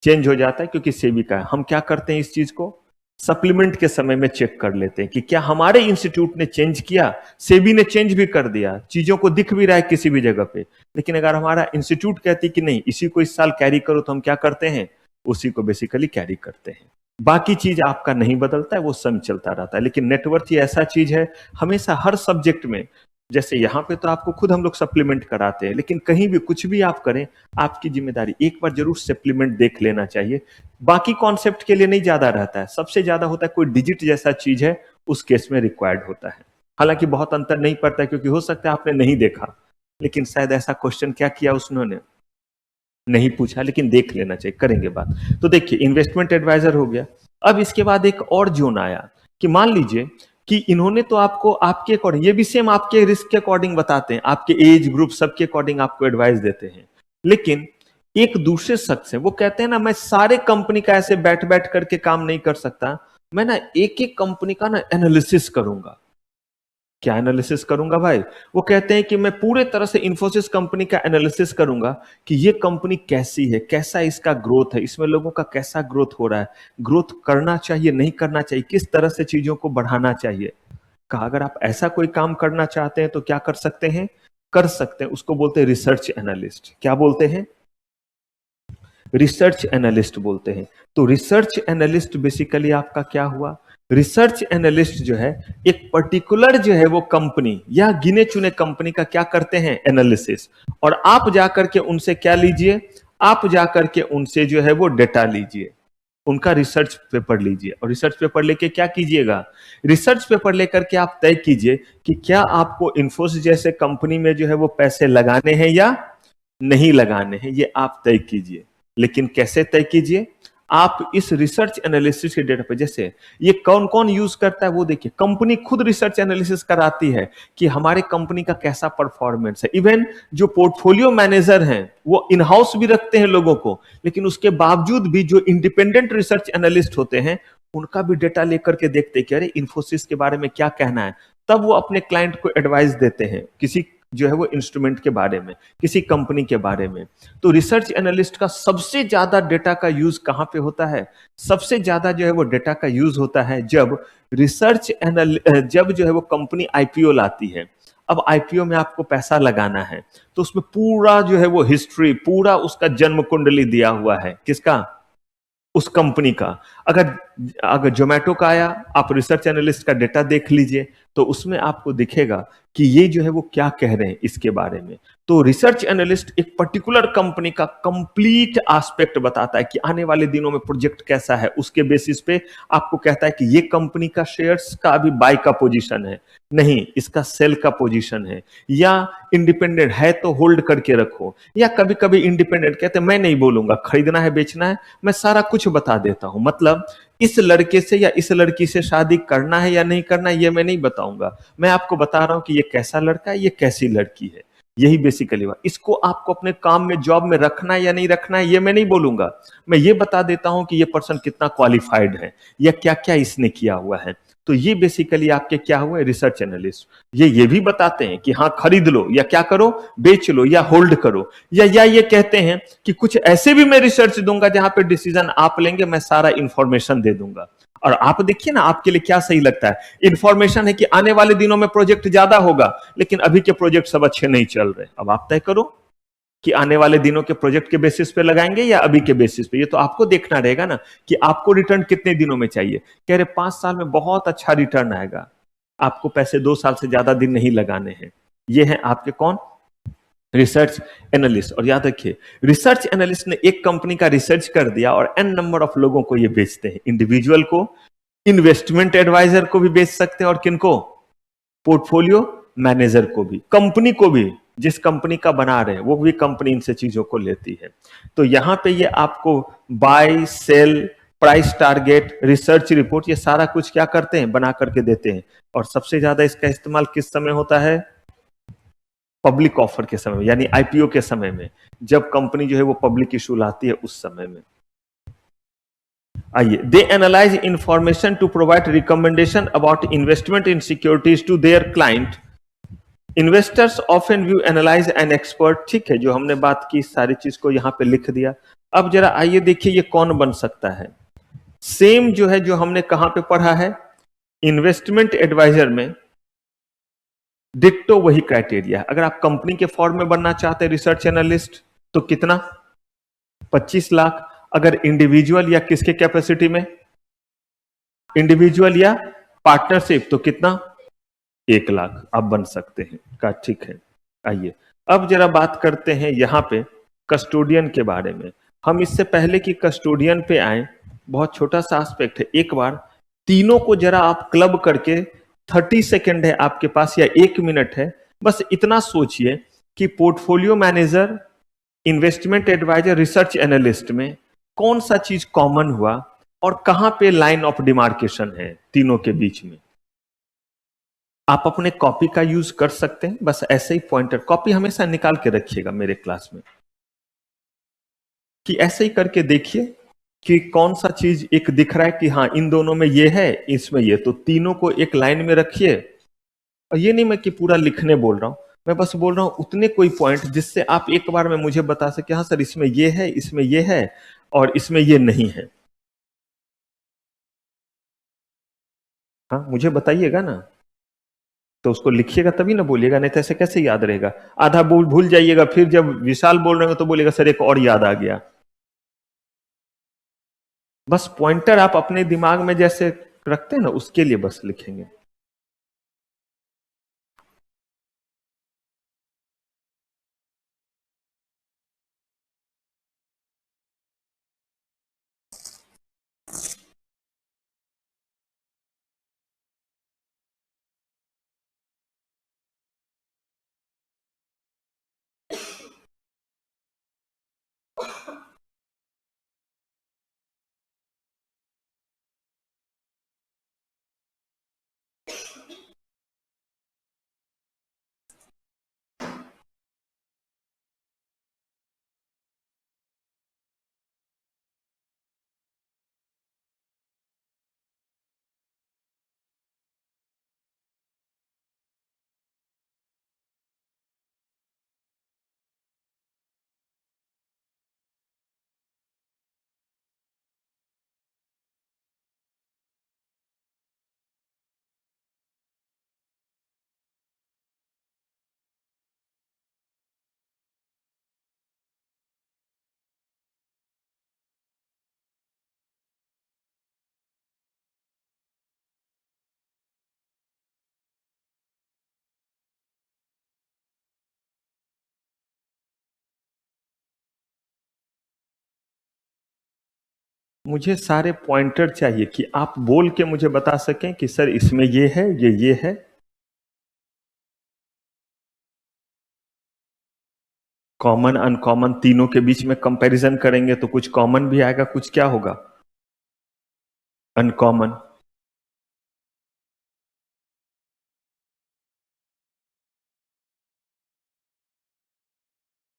चेंज हो जाता है, क्योंकि सेबी का है। हम क्या करते हैं, इस चीज को सप्लीमेंट के समय में चेक कर लेते हैं कि क्या हमारे इंस्टीट्यूट ने चेंज किया, सेबी ने चेंज भी कर दिया, चीजों को दिख भी रहा है किसी भी जगह पे। लेकिन अगर हमारा इंस्टीट्यूट कहती कि नहीं इसी को इस साल कैरी करो, तो हम क्या करते हैं, उसी को बेसिकली कैरी करते हैं। बाकी चीज आपका नहीं बदलता है, वो सम चलता रहता है। लेकिन नेटवर्थ ही ऐसा चीज है, हमेशा हर सब्जेक्ट में, जैसे यहाँ पे तो आपको खुद हम लोग सप्लीमेंट कराते हैं, लेकिन कहीं भी कुछ भी आप करें, आपकी जिम्मेदारी एक बार जरूर सप्लीमेंट देख लेना चाहिए। बाकी कॉन्सेप्ट के लिए नहीं ज्यादा रहता है, सबसे ज्यादा होता है कोई डिजिट जैसा चीज है, उस केस में रिक्वायर्ड होता है। हालांकि बहुत अंतर नहीं पड़ता है, क्योंकि हो सकता है आपने नहीं देखा, लेकिन शायद ऐसा क्वेश्चन क्या किया उन्होंने, नहीं पूछा, लेकिन देख लेना चाहिए, करेंगे बात। तो देखिए इन्वेस्टमेंट एडवाइजर हो गया। अब इसके बाद एक और जोन आया कि मान लीजिए कि इन्होंने तो आपको आपके अकॉर्डिंग, ये भी सेम आपके रिस्क के अकॉर्डिंग बताते हैं, आपके एज ग्रुप सबके अकॉर्डिंग आपको एडवाइस देते हैं। लेकिन एक दूसरे शख्स है, वो कहते हैं ना मैं सारे कंपनी का ऐसे बैठ बैठ करके काम नहीं कर सकता, मैं ना एक एक कंपनी का ना एनालिसिस करूंगा। क्या एनालिसिस करूंगा भाई? वो कहते हैं कि मैं पूरे तरह से इंफोसिस कंपनी का एनालिसिस करूंगा कि ये कंपनी कैसी है, कैसा इसका ग्रोथ है, इसमें लोगों का कैसा ग्रोथ हो रहा है, ग्रोथ करना चाहिए नहीं करना चाहिए, किस तरह से चीजों को बढ़ाना चाहिए। कहा अगर आप ऐसा कोई काम करना चाहते हैं तो क्या कर सकते हैं? कर सकते हैं, उसको बोलते हैं रिसर्च एनालिस्ट। क्या बोलते हैं? रिसर्च एनालिस्ट बोलते हैं। तो रिसर्च एनालिस्ट बेसिकली आपका क्या हुआ? रिसर्च एनालिस्ट जो है एक पर्टिकुलर जो है वो कंपनी या गिने चुने कंपनी का क्या करते हैं? एनालिसिस। और आप जाकर के उनसे क्या लीजिए? आप जाकर के उनसे जो है वो डेटा लीजिए, उनका रिसर्च पेपर लीजिए, और रिसर्च पेपर लेके क्या कीजिएगा? रिसर्च पेपर लेकर के आप तय कीजिए कि क्या आपको इन्फोसिस जैसे कंपनी में जो है वो पैसे लगाने हैं या नहीं लगाने हैं, ये आप तय कीजिए। लेकिन कैसे तय कीजिए? आप इस रिसर्च एनालिसिस के डेटा पे, जैसे ये कौन कौन यूज करता है वो देखिए, कंपनी खुद रिसर्च एनालिसिस कराती है कि हमारे कंपनी का कैसा परफॉर्मेंस है। इवन जो पोर्टफोलियो मैनेजर हैं वो इन हाउस भी रखते हैं लोगों को, लेकिन उसके बावजूद भी जो इंडिपेंडेंट रिसर्च एनालिस्ट होते हैं उनका भी डेटा लेकर के देखते हैं कि अरे इन्फोसिस के बारे में क्या कहना है। तब वो अपने क्लाइंट को एडवाइस देते हैं किसी जो है वो इंस्ट्रूमेंट के बारे में, किसी कंपनी के बारे में। तो रिसर्च एनालिस्ट का सबसे ज्यादा डेटा का यूज कहां पे होता है? सबसे ज्यादा जो है वो डेटा का यूज होता है जब जब जो है वो कंपनी आईपीओ लाती है। अब आईपीओ में आपको पैसा लगाना है, तो उसमें पूरा जो है वो हिस्ट्री, पूरा उसका जन्म कुंडली दिया हुआ है। किसका? उस कंपनी का। अगर अगर जोमेटो का आया, आप रिसर्च एनालिस्ट का डेटा देख लीजिए, तो उसमें आपको दिखेगा कि ये जो है वो क्या कह रहे हैं इसके बारे में। तो रिसर्च एनालिस्ट एक पर्टिकुलर कंपनी का कंप्लीट एस्पेक्ट बताता है कि आने वाले दिनों में प्रोजेक्ट कैसा है, उसके बेसिस पे आपको कहता है कि ये कंपनी का शेयर्स का अभी बाय का पोजीशन है, नहीं इसका सेल का पोजीशन है, या इंडिपेंडेंट है तो होल्ड करके रखो, या कभी कभी इंडिपेंडेंट कहते हैं मैं नहीं बोलूंगा, खरीदना है बेचना है मैं सारा कुछ बता देता हूं। मतलब इस लड़के से या इस लड़की से शादी करना है या नहीं करना है ये मैं नहीं बताऊंगा, मैं आपको बता रहा हूं कि ये कैसा लड़का है, ये कैसी लड़की है। यही बेसिकली हुआ। इसको आपको अपने काम में, जॉब में रखना है या नहीं रखना है ये मैं नहीं बोलूंगा, मैं ये बता देता हूं कि ये पर्सन कितना क्वालिफाइड है या क्या क्या इसने किया हुआ है। तो ये बेसिकली आपके क्या हुए? Research analyst. ये भी बताते हैं कि हाँ खरीद लो या क्या करो, बेच लो या होल्ड करो, या ये कहते हैं कि कुछ ऐसे भी मैं रिसर्च दूंगा जहां पे डिसीजन आप लेंगे, मैं सारा इंफॉर्मेशन दे दूंगा। और आप देखिए ना आपके लिए क्या सही लगता है। इंफॉर्मेशन है कि आने वाले दिनों में प्रोजेक्ट ज्यादा होगा, लेकिन अभी के प्रोजेक्ट सब अच्छे नहीं चल रहे। अब आप तय करो कि आने वाले दिनों के प्रोजेक्ट के बेसिस पे लगाएंगे या अभी के बेसिस पे। ये तो आपको देखना रहेगा ना कि आपको रिटर्न कितने दिनों में चाहिए। कह रहे 5 साल में बहुत अच्छा रिटर्न आएगा, आपको पैसे 2 साल से ज्यादा दिन नहीं लगाने हैं। ये है आपके कौन? Research analyst. और याद रखिए, रिसर्च एनालिस्ट ने एक कंपनी का रिसर्च कर दिया और एन नंबर ऑफ लोगों को ये बेचते हैं। इंडिविजुअल को, इन्वेस्टमेंट एडवाइजर को भी बेच सकते हैं, और किनको? पोर्टफोलियो मैनेजर को भी, कंपनी को भी, जिस कंपनी का बना रहे हैं वो भी कंपनी इनसे चीजों को लेती है। तो यहां पे ये आपको buy, sell, price target, research report, ये सारा कुछ क्या करते हैं? बना करके देते हैं। और सबसे ज्यादा इसका इस्तेमाल किस समय होता है? पब्लिक ऑफर के समय में, यानी आईपीओ के समय में, जब कंपनी जो है वो पब्लिक इशू लाती है उस समय में। आइए, they analyse information to provide recommendation about investment in securities to their client. Investors often view analyse an expert. ठीक है, जो हमने बात की सारी चीज को यहां पे लिख दिया। अब जरा आइए देखिए ये कौन बन सकता है। सेम जो है जो हमने कहां पे पढ़ा है, इन्वेस्टमेंट एडवाइजर में, डिट्टो वही क्राइटेरिया है। अगर आप कंपनी के फॉर्म में बनना चाहते हैं रिसर्च एनालिस्ट तो कितना? 25 लाख। अगर इंडिविजुअल या किसके कैपेसिटी में, इंडिविजुअल या पार्टनरशिप, तो कितना? 1 लाख आप बन सकते हैं का। ठीक है, आइए अब जरा बात करते हैं यहां पे कस्टोडियन के बारे में। हम इससे पहले कि कस्टोडियन पे आए, बहुत छोटा सा एस्पेक्ट है। एक बार तीनों को जरा आप क्लब करके, 30 सेकेंड है आपके पास या 1 मिनट है, बस इतना सोचिए कि portfolio manager, investment adviser, research analyst में कौन सा चीज कॉमन हुआ और कहां पे लाइन ऑफ डिमार्केशन है तीनों के बीच में। आप अपने कॉपी का यूज कर सकते हैं, बस ऐसे ही पॉइंटर, कॉपी हमेशा निकाल के रखिएगा मेरे क्लास में, कि ऐसे ही करके देखिए कि कौन सा चीज एक दिख रहा है कि हाँ इन दोनों में ये है, इसमें ये, तो तीनों को एक लाइन में रखिए। और ये नहीं मैं कि पूरा लिखने बोल रहा हूं, मैं बस बोल रहा हूं उतने कोई पॉइंट जिससे आप एक बार में मुझे बता सके, हाँ सर इसमें ये है, इसमें ये है और इसमें ये नहीं है। हाँ मुझे बताइएगा ना, तो उसको लिखिएगा तभी ना बोलिएगा, नहीं तो ऐसे कैसे याद रहेगा। आधा भूल भूल जाइएगा, फिर जब विशाल बोल रहे हो तो बोलिएगा सर एक और याद आ गया। बस पॉइंटर आप अपने दिमाग में जैसे रखते हैं ना, उसके लिए बस लिखेंगे। मुझे सारे पॉइंटर चाहिए कि आप बोल के मुझे बता सकें कि सर इसमें ये है, ये है। कॉमन अनकॉमन तीनों के बीच में कंपैरिजन करेंगे तो कुछ कॉमन भी आएगा, कुछ क्या होगा, अनकॉमन।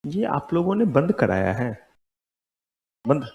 ये आप लोगों ने बंद कराया है, बंद।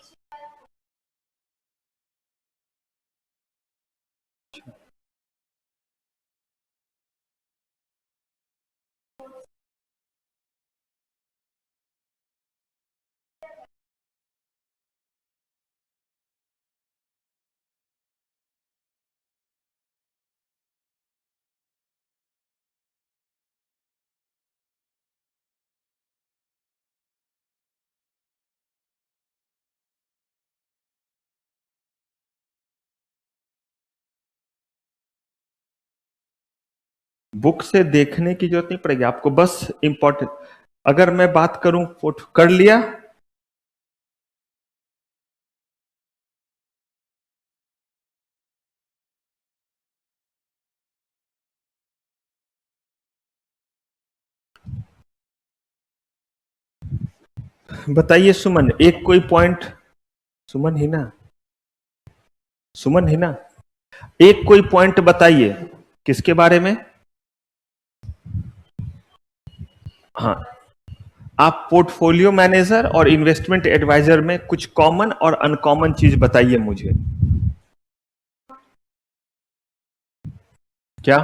बुक से देखने की जरूरत नहीं पड़ेगी आपको, बस इंपॉर्टेंट। अगर मैं बात करूं कर लिया, बताइए सुमन एक कोई पॉइंट। सुमन ही ना, सुमन ही ना, एक कोई पॉइंट बताइए किसके बारे में। हाँ, आप पोर्टफोलियो मैनेजर और इन्वेस्टमेंट एडवाइजर में कुछ कॉमन और अनकॉमन चीज बताइए मुझे। क्या,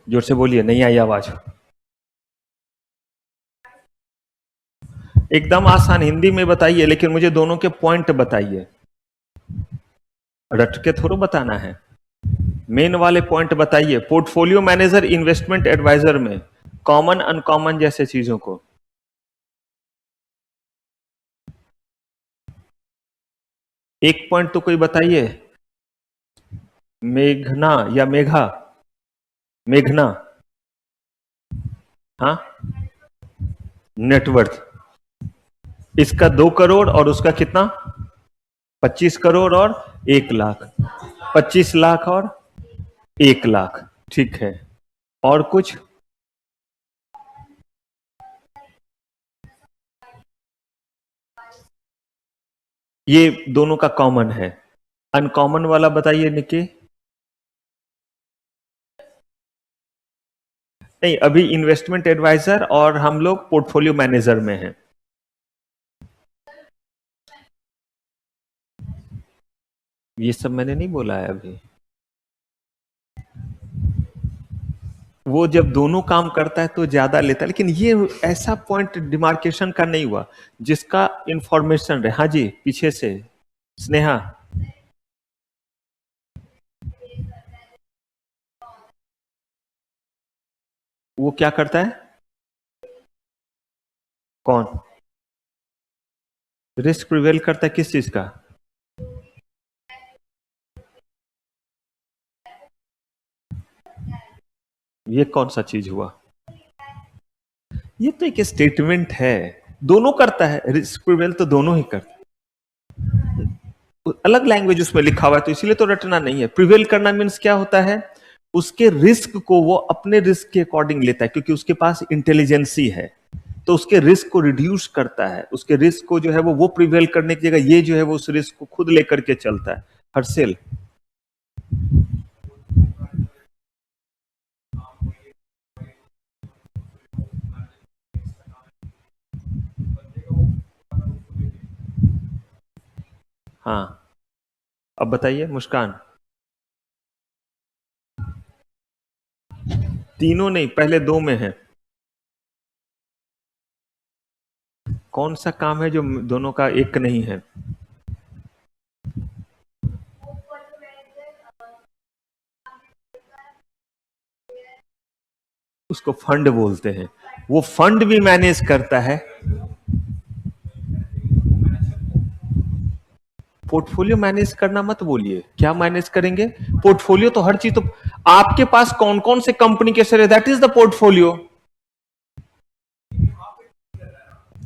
जोर से बोलिए, नहीं आई आवाज। एकदम आसान हिंदी में बताइए, लेकिन मुझे दोनों के पॉइंट बताइए, रट के थोड़ा बताना है। मेन वाले पॉइंट बताइए, पोर्टफोलियो मैनेजर इन्वेस्टमेंट एडवाइजर में कॉमन अनकॉमन जैसे चीजों को। एक पॉइंट तो कोई बताइए। मेघना या मेघा, मेघना, हाँ, नेटवर्थ। इसका 2 करोड़ और उसका कितना, 25 करोड़ और 1 लाख, 25 लाख और 1 लाख, ठीक है। और कुछ, ये दोनों का कॉमन है। अनकॉमन वाला बताइए निकी। नहीं, अभी इन्वेस्टमेंट एडवाइजर और हम लोग पोर्टफोलियो मैनेजर में हैं। ये सब मैंने नहीं बोला है अभी। वो जब दोनों काम करता है तो ज्यादा लेता है, लेकिन ये ऐसा पॉइंट डिमार्केशन का नहीं हुआ जिसका इंफॉर्मेशन रहे। हाँ जी, पीछे से स्नेहा। वो क्या करता है? कौन? रिस्क प्रिवेल करता है किस चीज का? ये कौन सा चीज हुआ? ये तो एक स्टेटमेंट है। दोनों करता है, रिस्क प्रिवेल तो दोनों ही करता है। अलग लैंग्वेज उसमें लिखा हुआ है तो इसीलिए तो रटना नहीं है। प्रिवेल करना मीन्स क्या होता है? उसके रिस्क को वो अपने रिस्क के अकॉर्डिंग लेता है, क्योंकि उसके पास इंटेलिजेंसी है, तो उसके रिस्क को रिड्यूस करता है। उसके रिस्क को जो है वो प्रिवेल करने की जगह ये जो है वो उस रिस्क को खुद लेकर के चलता है। हर्षेल। हाँ, अब बताइए मुस्कान। तीनों नहीं, पहले दो में है। कौन सा काम है जो दोनों का एक नहीं है? उसको फंड बोलते हैं। वो फंड भी मैनेज करता है। पोर्टफोलियो मैनेज करना मत बोलिए, क्या मैनेज करेंगे? पोर्टफोलियो तो हर चीज तो आपके पास कौन कौन से कंपनी के शेयर है, दैट इज द पोर्टफोलियो।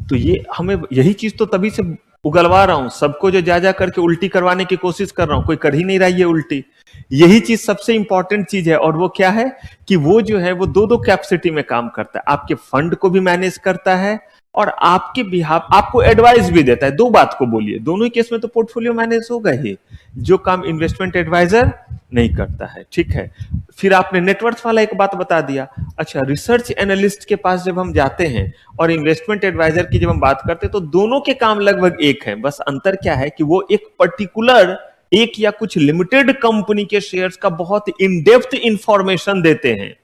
तो ये हमें यही चीज तो तभी से उगलवा रहा हूं, सबको जो जा जा करके उल्टी करवाने की कोशिश कर रहा हूं, कोई कर ही नहीं रहा ये उल्टी। यही चीज सबसे इंपॉर्टेंट चीज है, और वो क्या है कि वो जो है वो दो दो कैपेसिटी में काम करता है। आपके फंड को भी मैनेज करता है और आपके बिहाफ आपको एडवाइस भी देता है। दो बात को बोलिए, दोनों ही केस में तो पोर्टफोलियो मैनेज होगा ही, जो काम इन्वेस्टमेंट एडवाइजर नहीं करता है। ठीक है, फिर आपने नेटवर्थ वाला एक बात बता दिया। अच्छा, रिसर्च एनालिस्ट के पास जब हम जाते हैं और इन्वेस्टमेंट एडवाइजर की जब हम बात करते हैं तो दोनों के काम लगभग एक है, बस अंतर क्या है कि वो एक पर्टिकुलर एक या कुछ लिमिटेड कंपनी के शेयर्स का बहुत इन डेप्थ इंफॉर्मेशन देते हैं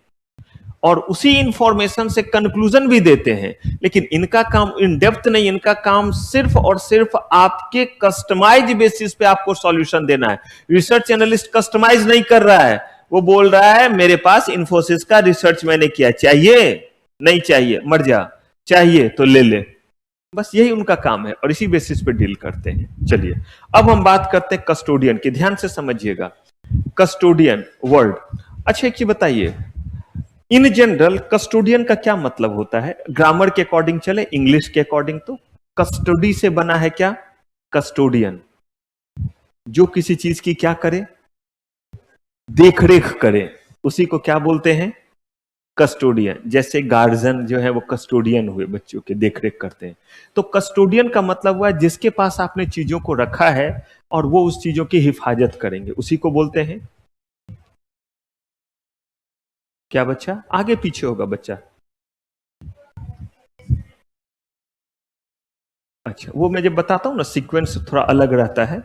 और उसी इंफॉर्मेशन से कंक्लूजन भी देते हैं। लेकिन इनका काम इन डेप्थ नहीं, इनका काम सिर्फ और सिर्फ आपके कस्टमाइज बेसिस पे आपको सॉल्यूशन देना है। रिसर्च एनालिस्ट कस्टमाइज नहीं कर रहा है, वो बोल रहा है मेरे पास इंफोसिस का रिसर्च मैंने किया, चाहिए? नहीं चाहिए मर जा, चाहिए तो ले ले। बस यही उनका काम है और इसी बेसिस पे डील करते हैं। चलिए, अब हम बात करते हैं कस्टोडियन की। ध्यान से समझिएगा, कस्टोडियन वर्ड। अच्छा, एक चीज बताइए, इन जनरल कस्टोडियन का क्या मतलब होता है? ग्रामर के अकॉर्डिंग चले, इंग्लिश के अकॉर्डिंग तो कस्टडी से बना है क्या? कस्टोडियन जो किसी चीज की क्या करे? देखरेख करे, उसी को क्या बोलते हैं? कस्टोडियन। जैसे गार्जियन जो है वो कस्टोडियन हुए, बच्चों के देखरेख करते हैं। तो कस्टोडियन का मतलब हुआ जिसके पास आपने चीजों को रखा है और वो उस चीजों की हिफाजत करेंगे, उसी को बोलते हैं क्या? बच्चा आगे पीछे होगा बच्चा। अच्छा, वो मैं जब बताता हूं ना, सीक्वेंस थोड़ा अलग रहता है।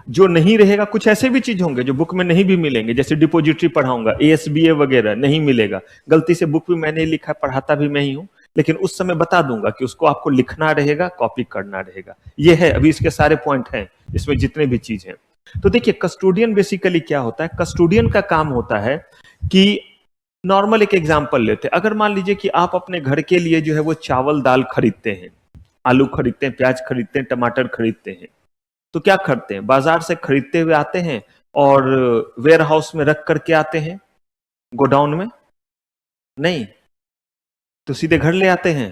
जो नहीं रहेगा, कुछ ऐसे भी चीज होंगे जो बुक में नहीं भी मिलेंगे, जैसे डिपोजिटरी पढ़ाऊंगा, एएसबीए वगैरह नहीं मिलेगा। गलती से बुक भी मैंने लिखा, पढ़ाता भी मैं ही हूं, लेकिन उस समय बता दूंगा कि उसको आपको लिखना रहेगा, कॉपी करना रहेगा। ये है, अभी इसके सारे पॉइंट हैं इसमें जितने भी चीज हैं। तो देखिए, कस्टोडियन बेसिकली क्या होता है? कस्टोडियन का काम होता है कि नॉर्मल एक एग्जाम्पल लेते हैं। अगर मान लीजिए कि आप अपने घर के लिए जो है वो चावल दाल खरीदते हैं, आलू खरीदते हैं, प्याज खरीदते हैं, टमाटर खरीदते हैं, तो क्या करते हैं? बाजार से खरीदते हुए आते हैं और वेयर हाउस में रख करके आते हैं, गोडाउन में? नहीं, तो सीधे घर ले आते हैं।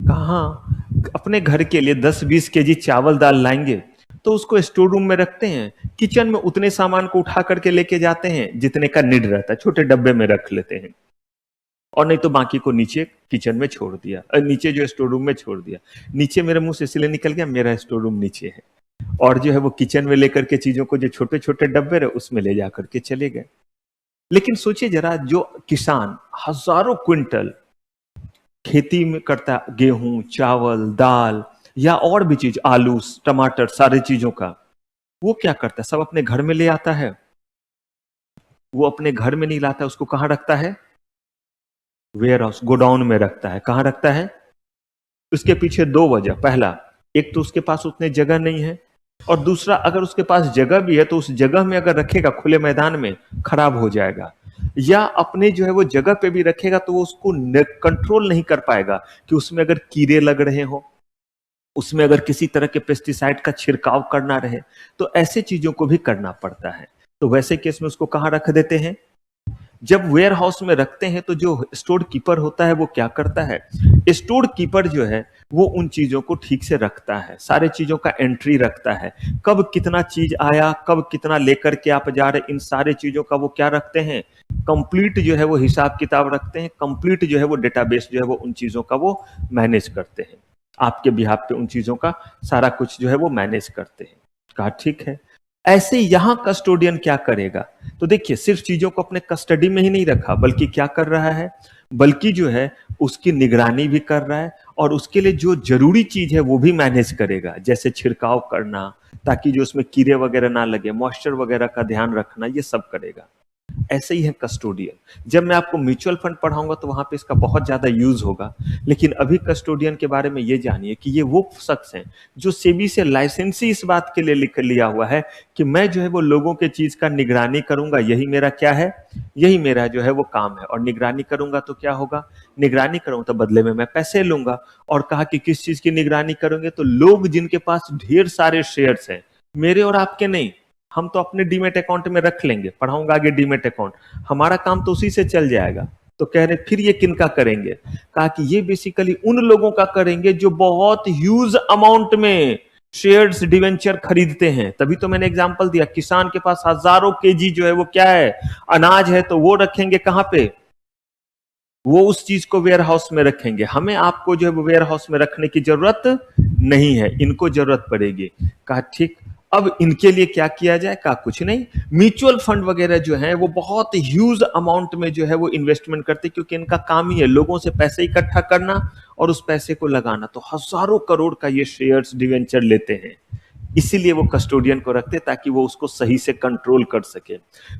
कहाँ? अपने घर के लिए 10-20 केजी चावल दाल लाएंगे तो उसको स्टोर रूम में रखते हैं, किचन में उतने सामान को उठा करके लेके जाते हैं जितने का नीड रहता है, छोटे डब्बे में रख लेते हैं, और नहीं तो बाकी को नीचे किचन में छोड़ दिया, नीचे जो स्टोर रूम में छोड़ दिया। नीचे मेरे मुंह से इसलिए निकल गया, मेरा स्टोर रूम नीचे है, और जो है वो किचन में लेकर के चीजों को जो छोटे छोटे डब्बे रहे उसमें ले जाकर के चले गए। लेकिन सोचिए जरा, जो किसान हजारों क्विंटल खेती में करता है, गेहूं, चावल, दाल या और भी चीज, आलू, टमाटर, सारी चीजों का, वो क्या करता है? सब अपने घर में ले आता है। वो अपने घर में नहीं लाता, उसको कहां रखता है? वेयर हाउस गोडाउन में रखता है। कहां रखता है? उसके पीछे दो वजह। पहला, एक तो उसके पास उतने जगह नहीं है, और दूसरा अगर उसके पास जगह भी है तो उस जगह में अगर रखेगा खुले मैदान में, खराब हो जाएगा। या अपने जो है वो जगह पे भी रखेगा तो वो उसको कंट्रोल नहीं कर पाएगा कि उसमें अगर कीड़े लग रहे हो, उसमें अगर किसी तरह के पेस्टिसाइड का छिड़काव करना रहे, तो ऐसे चीजों को भी करना पड़ता है। तो वैसे केस में उसको कहां रख देते हैं? जब वेयर हाउस में रखते हैं तो जो स्टोर कीपर होता है वो क्या करता है? स्टोर कीपर जो है वो उन चीजों को ठीक से रखता है, सारे चीजों का एंट्री रखता है, कब कितना चीज आया, कब कितना लेकर के आप जा रहे, इन सारे चीजों का वो क्या रखते हैं? कंप्लीट जो है वो हिसाब किताब रखते हैं, कंप्लीट जो है वो डेटाबेस जो है वो उन चीजों का वो मैनेज करते हैं, आपके बिहाफ पे उन चीजों का सारा कुछ जो है वो मैनेज करते हैं। कहा ठीक है। ऐसे यहां कस्टोडियन क्या करेगा? तो देखिए, सिर्फ चीजों को अपने कस्टडी में ही नहीं रखा, बल्कि क्या कर रहा है, बल्कि जो है उसकी निगरानी भी कर रहा है, और उसके लिए जो जरूरी चीज है वो भी मैनेज करेगा, जैसे छिड़काव करना, ताकि जो उसमें कीड़े वगैरह ना लगे, मॉइस्चर वगैरह का ध्यान रखना, ये सब करेगा। ऐसे ही है कस्टोडियन। जब मैं आपको म्यूचुअल फंड पढ़ाऊंगा तो वहां पे इसका बहुत ज्यादा यूज होगा, लेकिन अभी कस्टोडियन के बारे में ये जानिए कि ये वो शख्स हैं जो सेबी से लाइसेंस ही इस बात के लिए लिख लिया हुआ है कि मैं जो है वो लोगों के चीज का निगरानी करूंगा, यही मेरा क्या है, यही मेरा जो है वो काम है। और निगरानी करूंगा तो क्या होगा? निगरानी करूंगा तो बदले में मैं पैसे लूंगा। और कहा कि किस चीज की निगरानी करोगे? तो लोग जिनके पास ढेर सारे शेयर्स हैं, मेरे और आपके नहीं, हम तो अपने डीमेट अकाउंट में रख लेंगे, पढ़ाऊंगा आगे डीमेट अकाउंट, हमारा काम तो उसी से चल जाएगा। तो कह रहे फिर ये किनका करेंगे? कहा कि ये बेसिकली उन लोगों का करेंगे जो बहुत ह्यूज अमाउंट में शेयर्स डिवेंचर खरीदते हैं। तभी तो मैंने एग्जांपल दिया, किसान के पास हजारों केजी जो है वो क्या है, अनाज है, तो वो रखेंगे कहां पे? वो उस चीज को वेयर हाउस में रखेंगे। हमें आपको जो है वो वेयर हाउस में रखने की जरूरत नहीं है, इनको जरूरत पड़ेगी। कहा ठीक। अब इनके लिए क्या किया जाए? कहा कुछ नहीं, म्यूचुअल फंड वगैरह जो है वो बहुत ह्यूज अमाउंट में जो है वो इन्वेस्टमेंट करते, क्योंकि इनका काम ही है लोगों से पैसे इकट्ठा करना और उस पैसे को लगाना। तो हजारों करोड़ का ये शेयर्स डिवेंचर लेते हैं, इसीलिए वो कस्टोडियन को रखते ताकि वो उसको सही से कंट्रोल कर सके,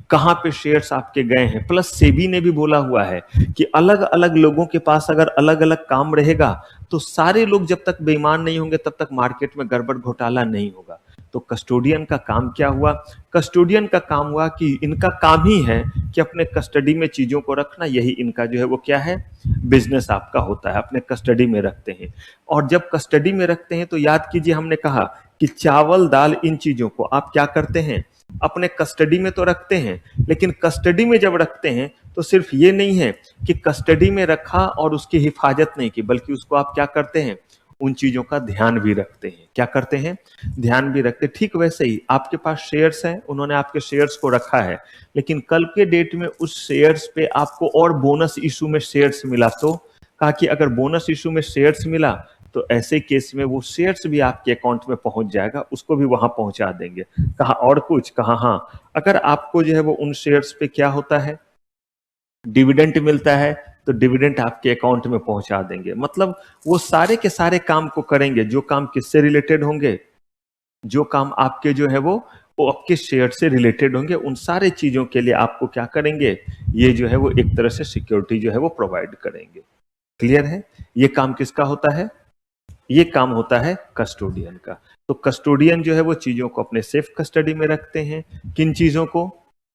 कहां पे शेयर्स आपके गए हैं। प्लस सेबी ने भी बोला हुआ है कि अलग अलग लोगों के पास अगर अलग अलग काम रहेगा तो सारे लोग जब तक बेईमान नहीं होंगे तब तक मार्केट में गड़बड़ घोटाला नहीं होगा। तो कस्टोडियन का काम क्या हुआ? कस्टोडियन का काम हुआ कि इनका काम ही है कि अपने कस्टडी में चीजों को रखना, यही इनका जो है वो क्या है, बिजनेस आपका होता है, अपने कस्टडी में रखते हैं। और जब कस्टडी में रखते हैं तो याद कीजिए, हमने कहा कि चावल दाल इन चीजों को आप क्या करते हैं, अपने कस्टडी में तो रखते हैं, लेकिन कस्टडी में जब रखते हैं तो सिर्फ ये नहीं है कि कस्टडी में रखा और उसकी हिफाजत नहीं की, बल्कि उसको आप क्या करते हैं, उन चीजों का ध्यान भी रखते हैं। क्या करते हैं? ध्यान भी रखते। ठीक वैसे ही आपके पास शेयर्स हैं, उन्होंने आपके शेयर्स को रखा है, लेकिन कल के डेट में उस शेयर्स पे आपको और बोनस इशू में शेयर्स मिला, तो कहा कि अगर बोनस इशू में शेयर्स मिला तो ऐसे केस में वो शेयर्स भी आपके अकाउंट में पहुंच जाएगा, उसको भी वहां पहुंचा देंगे। कहा और कुछ? कहा हाँ, अगर आपको जो है वो उन शेयर्स पे क्या होता है, डिविडेंड मिलता है, तो डिविडेंड आपके अकाउंट में पहुंचा देंगे। मतलब वो सारे के सारे काम को करेंगे जो काम किससे रिलेटेड होंगे, जो काम आपके जो है वो आपके शेयर से रिलेटेड होंगे, उन सारे चीजों के लिए आपको क्या करेंगे, ये जो है वो एक तरह से सिक्योरिटी जो है वो प्रोवाइड करेंगे। क्लियर है? ये काम किसका होता है? ये काम होता है कस्टोडियन का। तो कस्टोडियन जो है वो चीजों को अपने सेफ कस्टडी में रखते हैं। किन चीजों को?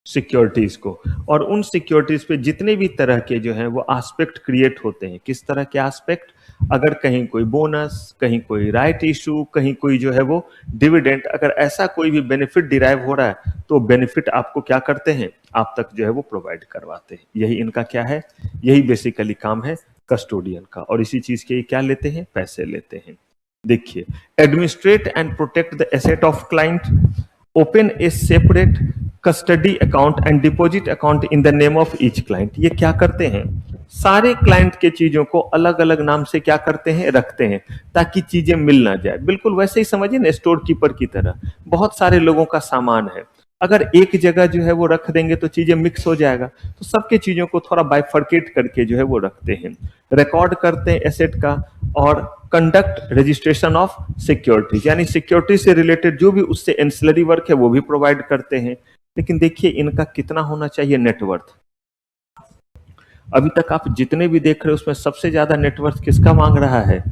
सिक्योरिटीज को। और उन सिक्योरिटीज पे जितने भी तरह के जो है वो एस्पेक्ट क्रिएट होते हैं। किस तरह के एस्पेक्ट? अगर कहीं कोई बोनस, कहीं कोई राइट इशू, कहीं कोई जो है वो डिविडेंड, अगर ऐसा कोई भी बेनिफिट डिराइव हो रहा है तो बेनिफिट आपको क्या करते हैं, आप तक जो है वो प्रोवाइड करवाते हैं। यही इनका क्या है, यही बेसिकली काम है कस्टोडियन का। और इसी चीज के क्या लेते हैं, पैसे लेते हैं। देखिए, administrate and protect the asset of client, open A separate custody account and deposit account in the name of each client. ये क्या करते हैं, सारे क्लाइंट के चीजों को अलग अलग नाम से क्या करते हैं, रखते हैं, ताकि चीजें मिल ना जाए। बिल्कुल वैसे ही समझिए ना, स्टोर कीपर की तरह। बहुत सारे लोगों का सामान है, अगर एक जगह जो है वो रख देंगे तो चीजें मिक्स हो जाएगा, तो सबके चीजों को थोड़ा बाइफर्केट करके जो है वो रखते हैं, रिकॉर्ड करते हैं एसेट का, और कंडक्ट रजिस्ट्रेशन ऑफ सिक्योरिटी, यानी सिक्योरिटी से रिलेटेड जो भी उससे एंसिलरी वर्क है वो भी प्रोवाइड करते हैं। लेकिन देखिए इनका कितना होना चाहिए नेटवर्थ। अभी तक आप जितने भी देख रहे हो उसमें सबसे ज्यादा नेटवर्थ किसका मांग रहा है?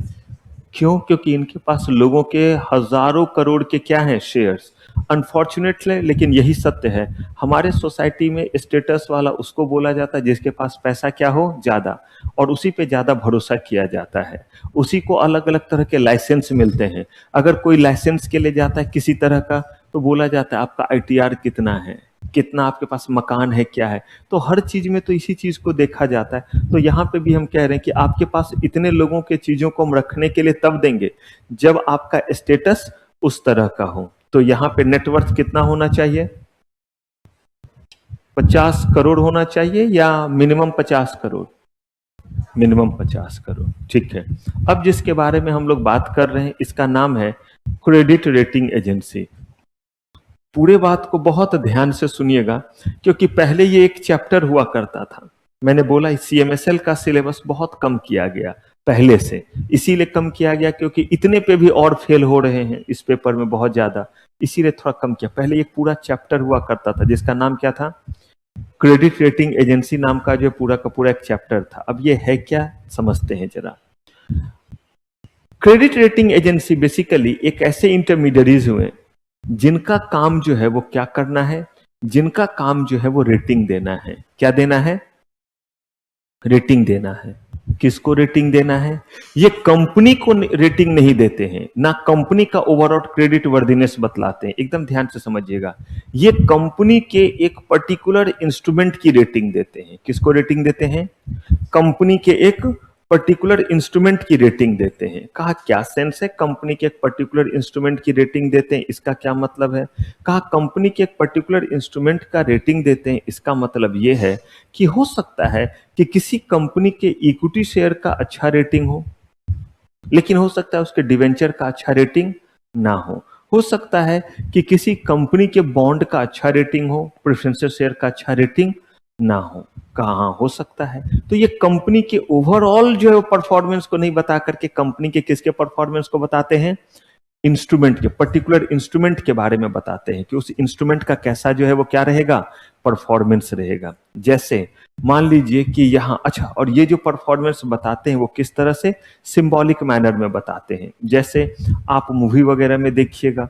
क्यों? क्योंकि इनके पास लोगों के हजारों करोड़ के क्या हैं? शेयर्स। अनफॉर्चुनेटली लेकिन यही सत्य है, हमारे सोसाइटी में स्टेटस वाला उसको बोला जाता है जिसके पास पैसा क्या हो? ज्यादा, और उसी पे ज्यादा भरोसा किया जाता है। उसी को अलग अलग तरह के लाइसेंस मिलते हैं। अगर कोई लाइसेंस के लिए जाता है किसी तरह का, तो बोला जाता है आपका आईटीआर कितना है, कितना आपके पास मकान है, क्या है। तो हर चीज में तो इसी चीज को देखा जाता है। तो यहाँ पे भी हम कह रहे हैं कि आपके पास इतने लोगों के चीजों को हम रखने के लिए तब देंगे जब आपका स्टेटस उस तरह का हो। तो यहाँ पे नेटवर्थ कितना होना चाहिए? 50 करोड़ होना चाहिए या मिनिमम 50 करोड़? मिनिमम 50 करोड़, ठीक है। अब जिसके बारे में हम लोग बात कर रहे हैं इसका नाम है क्रेडिट रेटिंग एजेंसी। पूरे बात को बहुत ध्यान से सुनिएगा, क्योंकि पहले ये एक चैप्टर हुआ करता था। मैंने बोला सीएमएसएल का सिलेबस बहुत कम किया गया पहले से, इसीलिए कम किया गया क्योंकि इतने पे भी और फेल हो रहे हैं इस पेपर में बहुत ज्यादा, इसीलिए थोड़ा कम किया। पहले एक पूरा चैप्टर हुआ करता था जिसका नाम क्या था? क्रेडिट रेटिंग एजेंसी नाम का जो पूरा का पूरा एक चैप्टर था। अब ये है क्या, समझते हैं जरा। क्रेडिट रेटिंग एजेंसी बेसिकली एक ऐसे इंटरमीडियरीज हुए जिनका काम जो है वो क्या करना है? जिनका काम जो है वो रेटिंग देना है। क्या देना है? रेटिंग देना है। किसको रेटिंग देना है? ये कंपनी को रेटिंग नहीं देते हैं, ना कंपनी का ओवरऑल क्रेडिट वर्दीनेस बतलाते हैं। एकदम ध्यान से समझिएगा, ये कंपनी के एक पर्टिकुलर इंस्ट्रूमेंट की रेटिंग देते हैं। किसको रेटिंग देते हैं? कंपनी के एक पर्टिकुलर इंस्ट्रूमेंट की रेटिंग देते हैं। कहा क्या सेंस है कंपनी के एक पर्टिकुलर इंस्ट्रूमेंट की रेटिंग देते हैं, इसका क्या मतलब है? कहा कंपनी के एक पर्टिकुलर इंस्ट्रूमेंट का रेटिंग देते हैं, इसका मतलब यह है कि हो सकता है कि किसी कंपनी के इक्विटी शेयर का अच्छा रेटिंग हो, लेकिन हो सकता है उसके डिवेंचर का अच्छा रेटिंग ना हो सकता है कि किसी कंपनी के बॉन्ड का अच्छा रेटिंग हो, प्रेफरेंशियल शेयर का अच्छा रेटिंग ना हो। कहाँ हो सकता है? तो ये कंपनी के ओवरऑल जो है परफॉर्मेंस को नहीं बता करके कंपनी के किसके परफॉर्मेंस को बताते हैं? इंस्ट्रूमेंट के, पर्टिकुलर इंस्ट्रूमेंट के बारे में बताते हैं कि उस इंस्ट्रूमेंट का कैसा जो है वो क्या रहेगा? परफॉर्मेंस रहेगा। जैसे मान लीजिए कि यहाँ, अच्छा, और ये जो परफॉर्मेंस बताते हैं वो किस तरह से? सिंबॉलिक मैनर में बताते हैं। जैसे आप मूवी वगैरह में देखिएगा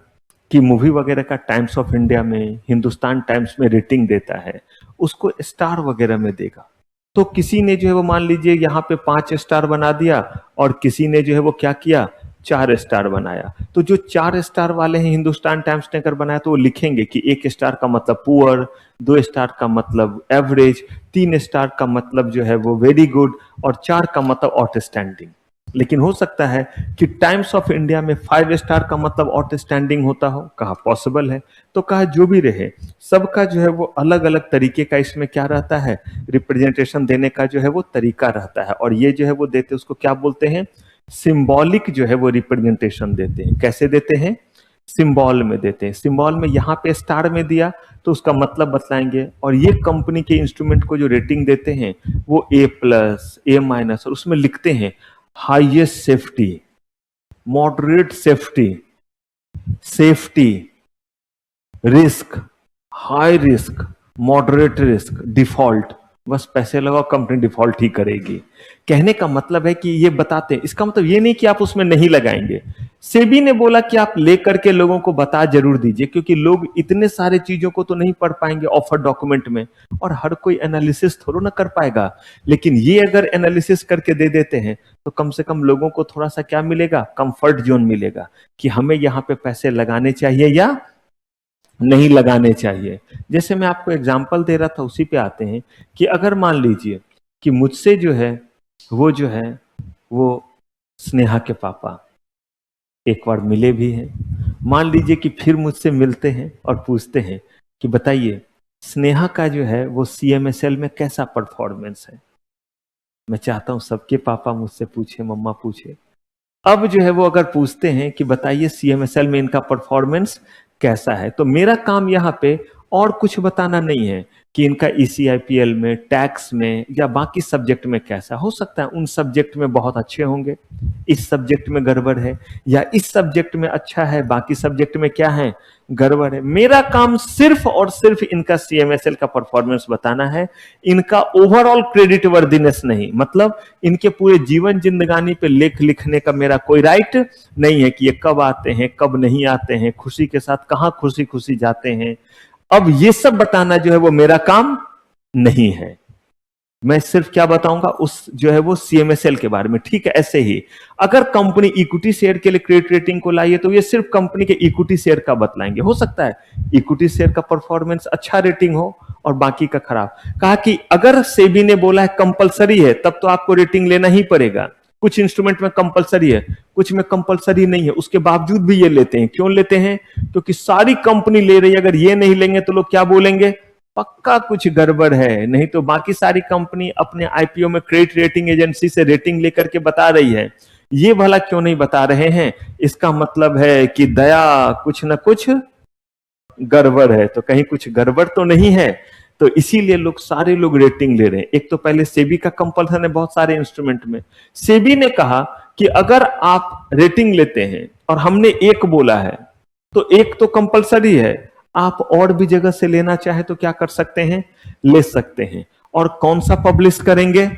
कि मूवी वगैरह का टाइम्स ऑफ इंडिया में, हिंदुस्तान टाइम्स में रेटिंग देता है, उसको स्टार वगैरह में देगा। तो किसी ने जो है वो मान लीजिए यहाँ पे 5 स्टार बना दिया और किसी ने जो है वो क्या किया? 4 स्टार बनाया। तो जो 4 स्टार वाले हैं हिंदुस्तान टाइम्स ने अगर बनाया तो वो लिखेंगे कि 1 स्टार का मतलब पुअर, 2 स्टार का मतलब एवरेज, 3 स्टार का मतलब जो है वो वेरी गुड, और 4 का मतलब आउटस्टैंडिंग। लेकिन हो सकता है कि टाइम्स ऑफ इंडिया में 5 स्टार का मतलब आउटस्टैंडिंग होता हो। कहा पॉसिबल है। तो कहा जो भी रहे, सबका जो है वो अलग अलग तरीके का इसमें क्या रहता है? रिप्रेजेंटेशन देने का जो है वो तरीका रहता है। और ये जो है वो देते उसको क्या बोलते हैं? सिंबॉलिक जो है वो रिप्रेजेंटेशन देते हैं। कैसे देते हैं? सिंबल में देते हैं। सिंबल में यहाँ पे स्टार में दिया तो उसका मतलब बतलाएंगे, और ये कंपनी के इंस्ट्रूमेंट को जो रेटिंग देते हैं वो A+, A-, और उसमें लिखते हैं highest safety, moderate safety, safety, risk, high risk, moderate risk, default. बस पैसे लगाओ कंपनी डिफॉल्ट ही करेगी। कहने का मतलब है कि ये बताते हैं, इसका मतलब ये नहीं कि आप उसमें नहीं लगाएंगे। सेबी ने बोला कि आप लेकर के लोगों को बता जरूर दीजिए, क्योंकि लोग इतने सारे चीजों को तो नहीं पढ़ पाएंगे ऑफर डॉक्यूमेंट में, और हर कोई एनालिसिस थोड़ा ना कर पाएगा। लेकिन ये अगर एनालिसिस करके दे देते हैं तो कम से कम लोगों को थोड़ा सा क्या मिलेगा? कंफर्ट जोन मिलेगा कि हमें यहाँ पे पैसे लगाने चाहिए या नहीं लगाने चाहिए। जैसे मैं आपको एग्जांपल दे रहा था उसी पे आते हैं कि अगर मान लीजिए कि मुझसे जो है वो स्नेहा के पापा एक बार मिले भी हैं, मान लीजिए कि फिर मुझसे मिलते हैं और पूछते हैं कि बताइए स्नेहा का जो है वो सीएमएसएल में कैसा परफॉर्मेंस है। मैं चाहता हूं सबके पापा मुझसे पूछे, मम्मा पूछे। अब जो है वो अगर पूछते हैं कि बताइए सीएमएसएल में इनका परफॉर्मेंस कैसा है, तो मेरा काम यहाँ पे और कुछ बताना नहीं है कि इनका ईसीआईपीएल में, टैक्स में या बाकी सब्जेक्ट में कैसा हो सकता है। उन सब्जेक्ट में बहुत अच्छे होंगे, इस सब्जेक्ट में गड़बड़ है, या इस सब्जेक्ट में अच्छा है, बाकी सब्जेक्ट में क्या है, गड़बड़ है। मेरा काम सिर्फ और सिर्फ इनका सीएमएसएल का परफॉर्मेंस बताना है, इनका ओवरऑल क्रेडिट वर्दीनेस नहीं। मतलब इनके पूरे जीवन जिंदगानी पे लेख लिखने का मेरा कोई राइट नहीं है कि ये कब आते हैं, कब नहीं आते हैं, खुशी के साथ कहां खुशी खुशी जाते हैं। अब ये सब बताना जो है वो मेरा काम नहीं है। मैं सिर्फ क्या बताऊंगा, उस जो है वो सीएमएसएल के बारे में। ठीक है, ऐसे ही अगर कंपनी इक्विटी शेयर के लिए क्रेडिट रेटिंग को लाई है तो ये सिर्फ कंपनी के इक्विटी शेयर का बतलाएंगे। हो सकता है इक्विटी शेयर का परफॉर्मेंस अच्छा रेटिंग हो और बाकी का खराब। कहा कि अगर सेबी ने बोला है कंपलसरी है, तब तो आपको रेटिंग लेना ही पड़ेगा। कुछ इंस्ट्रूमेंट में कंपलसरी है, कुछ में कंपलसरी नहीं है, उसके बावजूद भी ये लेते हैं। क्यों लेते हैं? क्योंकि सारी कंपनी ले रही है, अगर ये नहीं लेंगे तो लोग क्या बोलेंगे, पक्का कुछ गड़बड़ है। नहीं तो बाकी सारी कंपनी अपने आईपीओ में क्रेडिट रेटिंग एजेंसी से रेटिंग लेकर के बता रही है, ये भला क्यों नहीं बता रहे हैं? इसका मतलब है कि दया कुछ ना कुछ गड़बड़ है। तो कहीं कुछ गड़बड़ तो नहीं है, तो इसीलिए लोग सारे लोग रेटिंग ले रहे हैं। एक तो पहले सेबी का कंपल्सन है बहुत सारे इंस्ट्रूमेंट में। सेबी ने कहा कि अगर आप रेटिंग लेते हैं और हमने एक बोला है तो एक तो कंपलसरी है, आप और भी जगह से लेना चाहे तो क्या कर सकते हैं, ले सकते हैं। और कौन सा पब्लिश करेंगे?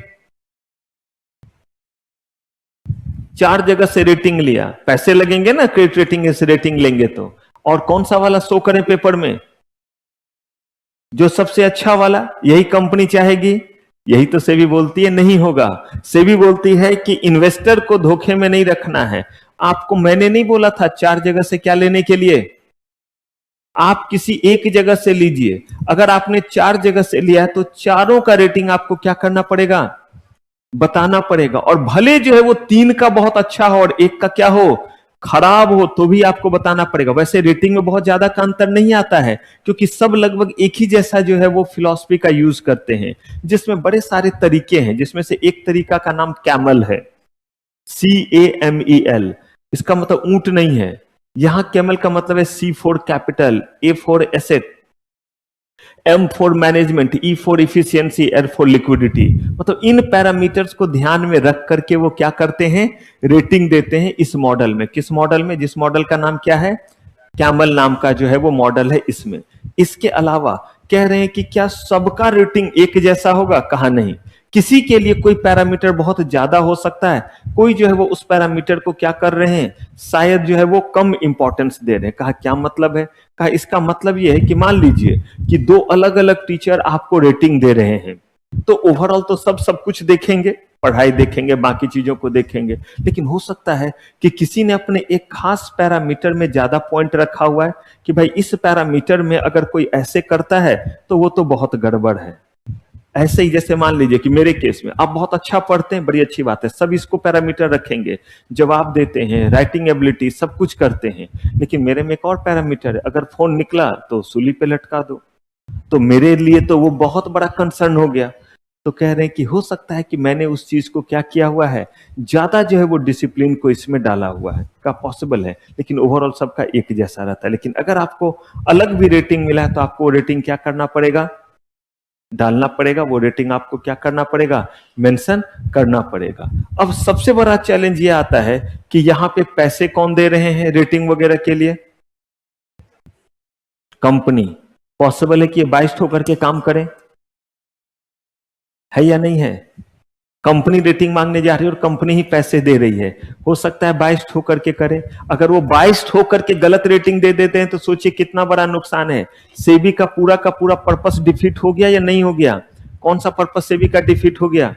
4 जगह से रेटिंग लिया, पैसे लगेंगे ना क्रेडिट रेटिंग से रेटिंग लेंगे तो। और कौन सा वाला शो करें पेपर में? जो सबसे अच्छा वाला, यही कंपनी चाहेगी। यही तो सेबी बोलती है नहीं होगा। सेबी बोलती है कि इन्वेस्टर को धोखे में नहीं रखना है। आपको मैंने नहीं बोला था 4 जगह से क्या लेने के लिए? आप किसी एक जगह से लीजिए। अगर आपने 4 जगह से लिया है तो चारों का रेटिंग आपको क्या करना पड़ेगा, बताना पड़ेगा। और भले जो है वो 3 का बहुत अच्छा हो और 1 का क्या हो, खराब हो, तो भी आपको बताना पड़ेगा। वैसे रेटिंग में बहुत ज्यादा का अंतर नहीं आता है, क्योंकि सब लगभग एक ही जैसा जो है वो फिलॉसफी का यूज करते हैं, जिसमें बड़े सारे तरीके हैं। जिसमें से एक तरीका का नाम कैमल है, CAMEL। इसका मतलब ऊंट नहीं है। यहां कैमल का मतलब है C for capital, A for asset, M for management, E for efficiency, L for liquidity. मतलब इन पैरामीटर्स को ध्यान में रख करके वो क्या करते हैं, रेटिंग देते हैं इस मॉडल में। किस मॉडल में? जिस मॉडल का नाम क्या है, कैमल नाम का जो है वो मॉडल है इसमें। इसके अलावा कह रहे हैं कि क्या सबका रेटिंग एक जैसा होगा? कहा नहीं। किसी के लिए कोई पैरामीटर बहुत ज्यादा हो सकता है, कोई जो है वो उस पैरामीटर को क्या कर रहे हैं, शायद जो है वो कम इंपॉर्टेंस दे रहे हैं। कहा क्या मतलब है? कहा इसका मतलब ये है कि मान लीजिए कि 2 अलग अलग टीचर आपको रेटिंग दे रहे हैं, तो ओवरऑल तो सब कुछ देखेंगे, पढ़ाई देखेंगे, बाकी चीजों को देखेंगे। लेकिन हो सकता है कि किसी ने अपने एक खास पैरामीटर में ज्यादा पॉइंट रखा हुआ है कि भाई इस पैरामीटर में अगर कोई ऐसे करता है तो वो तो बहुत गड़बड़ है। ऐसे ही जैसे मान लीजिए कि मेरे केस में आप बहुत अच्छा पढ़ते हैं, बड़ी अच्छी बात है, सब इसको पैरामीटर रखेंगे, जवाब देते हैं, राइटिंग एबिलिटी सब कुछ करते हैं। लेकिन मेरे में एक और पैरामीटर है, अगर फोन निकला तो सूली पे लटका दो, तो मेरे लिए तो वो बहुत बड़ा कंसर्न हो गया। तो कह रहे हैं कि हो सकता है कि मैंने उस चीज को क्या किया हुआ है, ज्यादा जो है वो डिसिप्लिन को इसमें डाला हुआ है। का पॉसिबल है, लेकिन ओवरऑल सबका एक जैसा रहता है। लेकिन अगर आपको अलग भी रेटिंग मिला है तो आपको रेटिंग क्या करना पड़ेगा, डालना पड़ेगा। वो रेटिंग आपको क्या करना पड़ेगा, मेंशन करना पड़ेगा। अब सबसे बड़ा चैलेंज ये आता है कि यहां पे पैसे कौन दे रहे हैं रेटिंग वगैरह के लिए? कंपनी। पॉसिबल है कि ये बाइस्ड होकर के काम करें, है या नहीं है? कंपनी रेटिंग मांगने जा रही है और कंपनी ही पैसे दे रही है। हो सकता है बाइस्ड होकर के करे। अगर वो बाइस्ड होकर के गलत रेटिंग दे देते हैं तो सोचिए कितना बड़ा नुकसान है। सेबी का पूरा पर्पस डिफीट हो गया या नहीं हो गया? कौन सा पर्पस सेबी का डिफीट हो गया?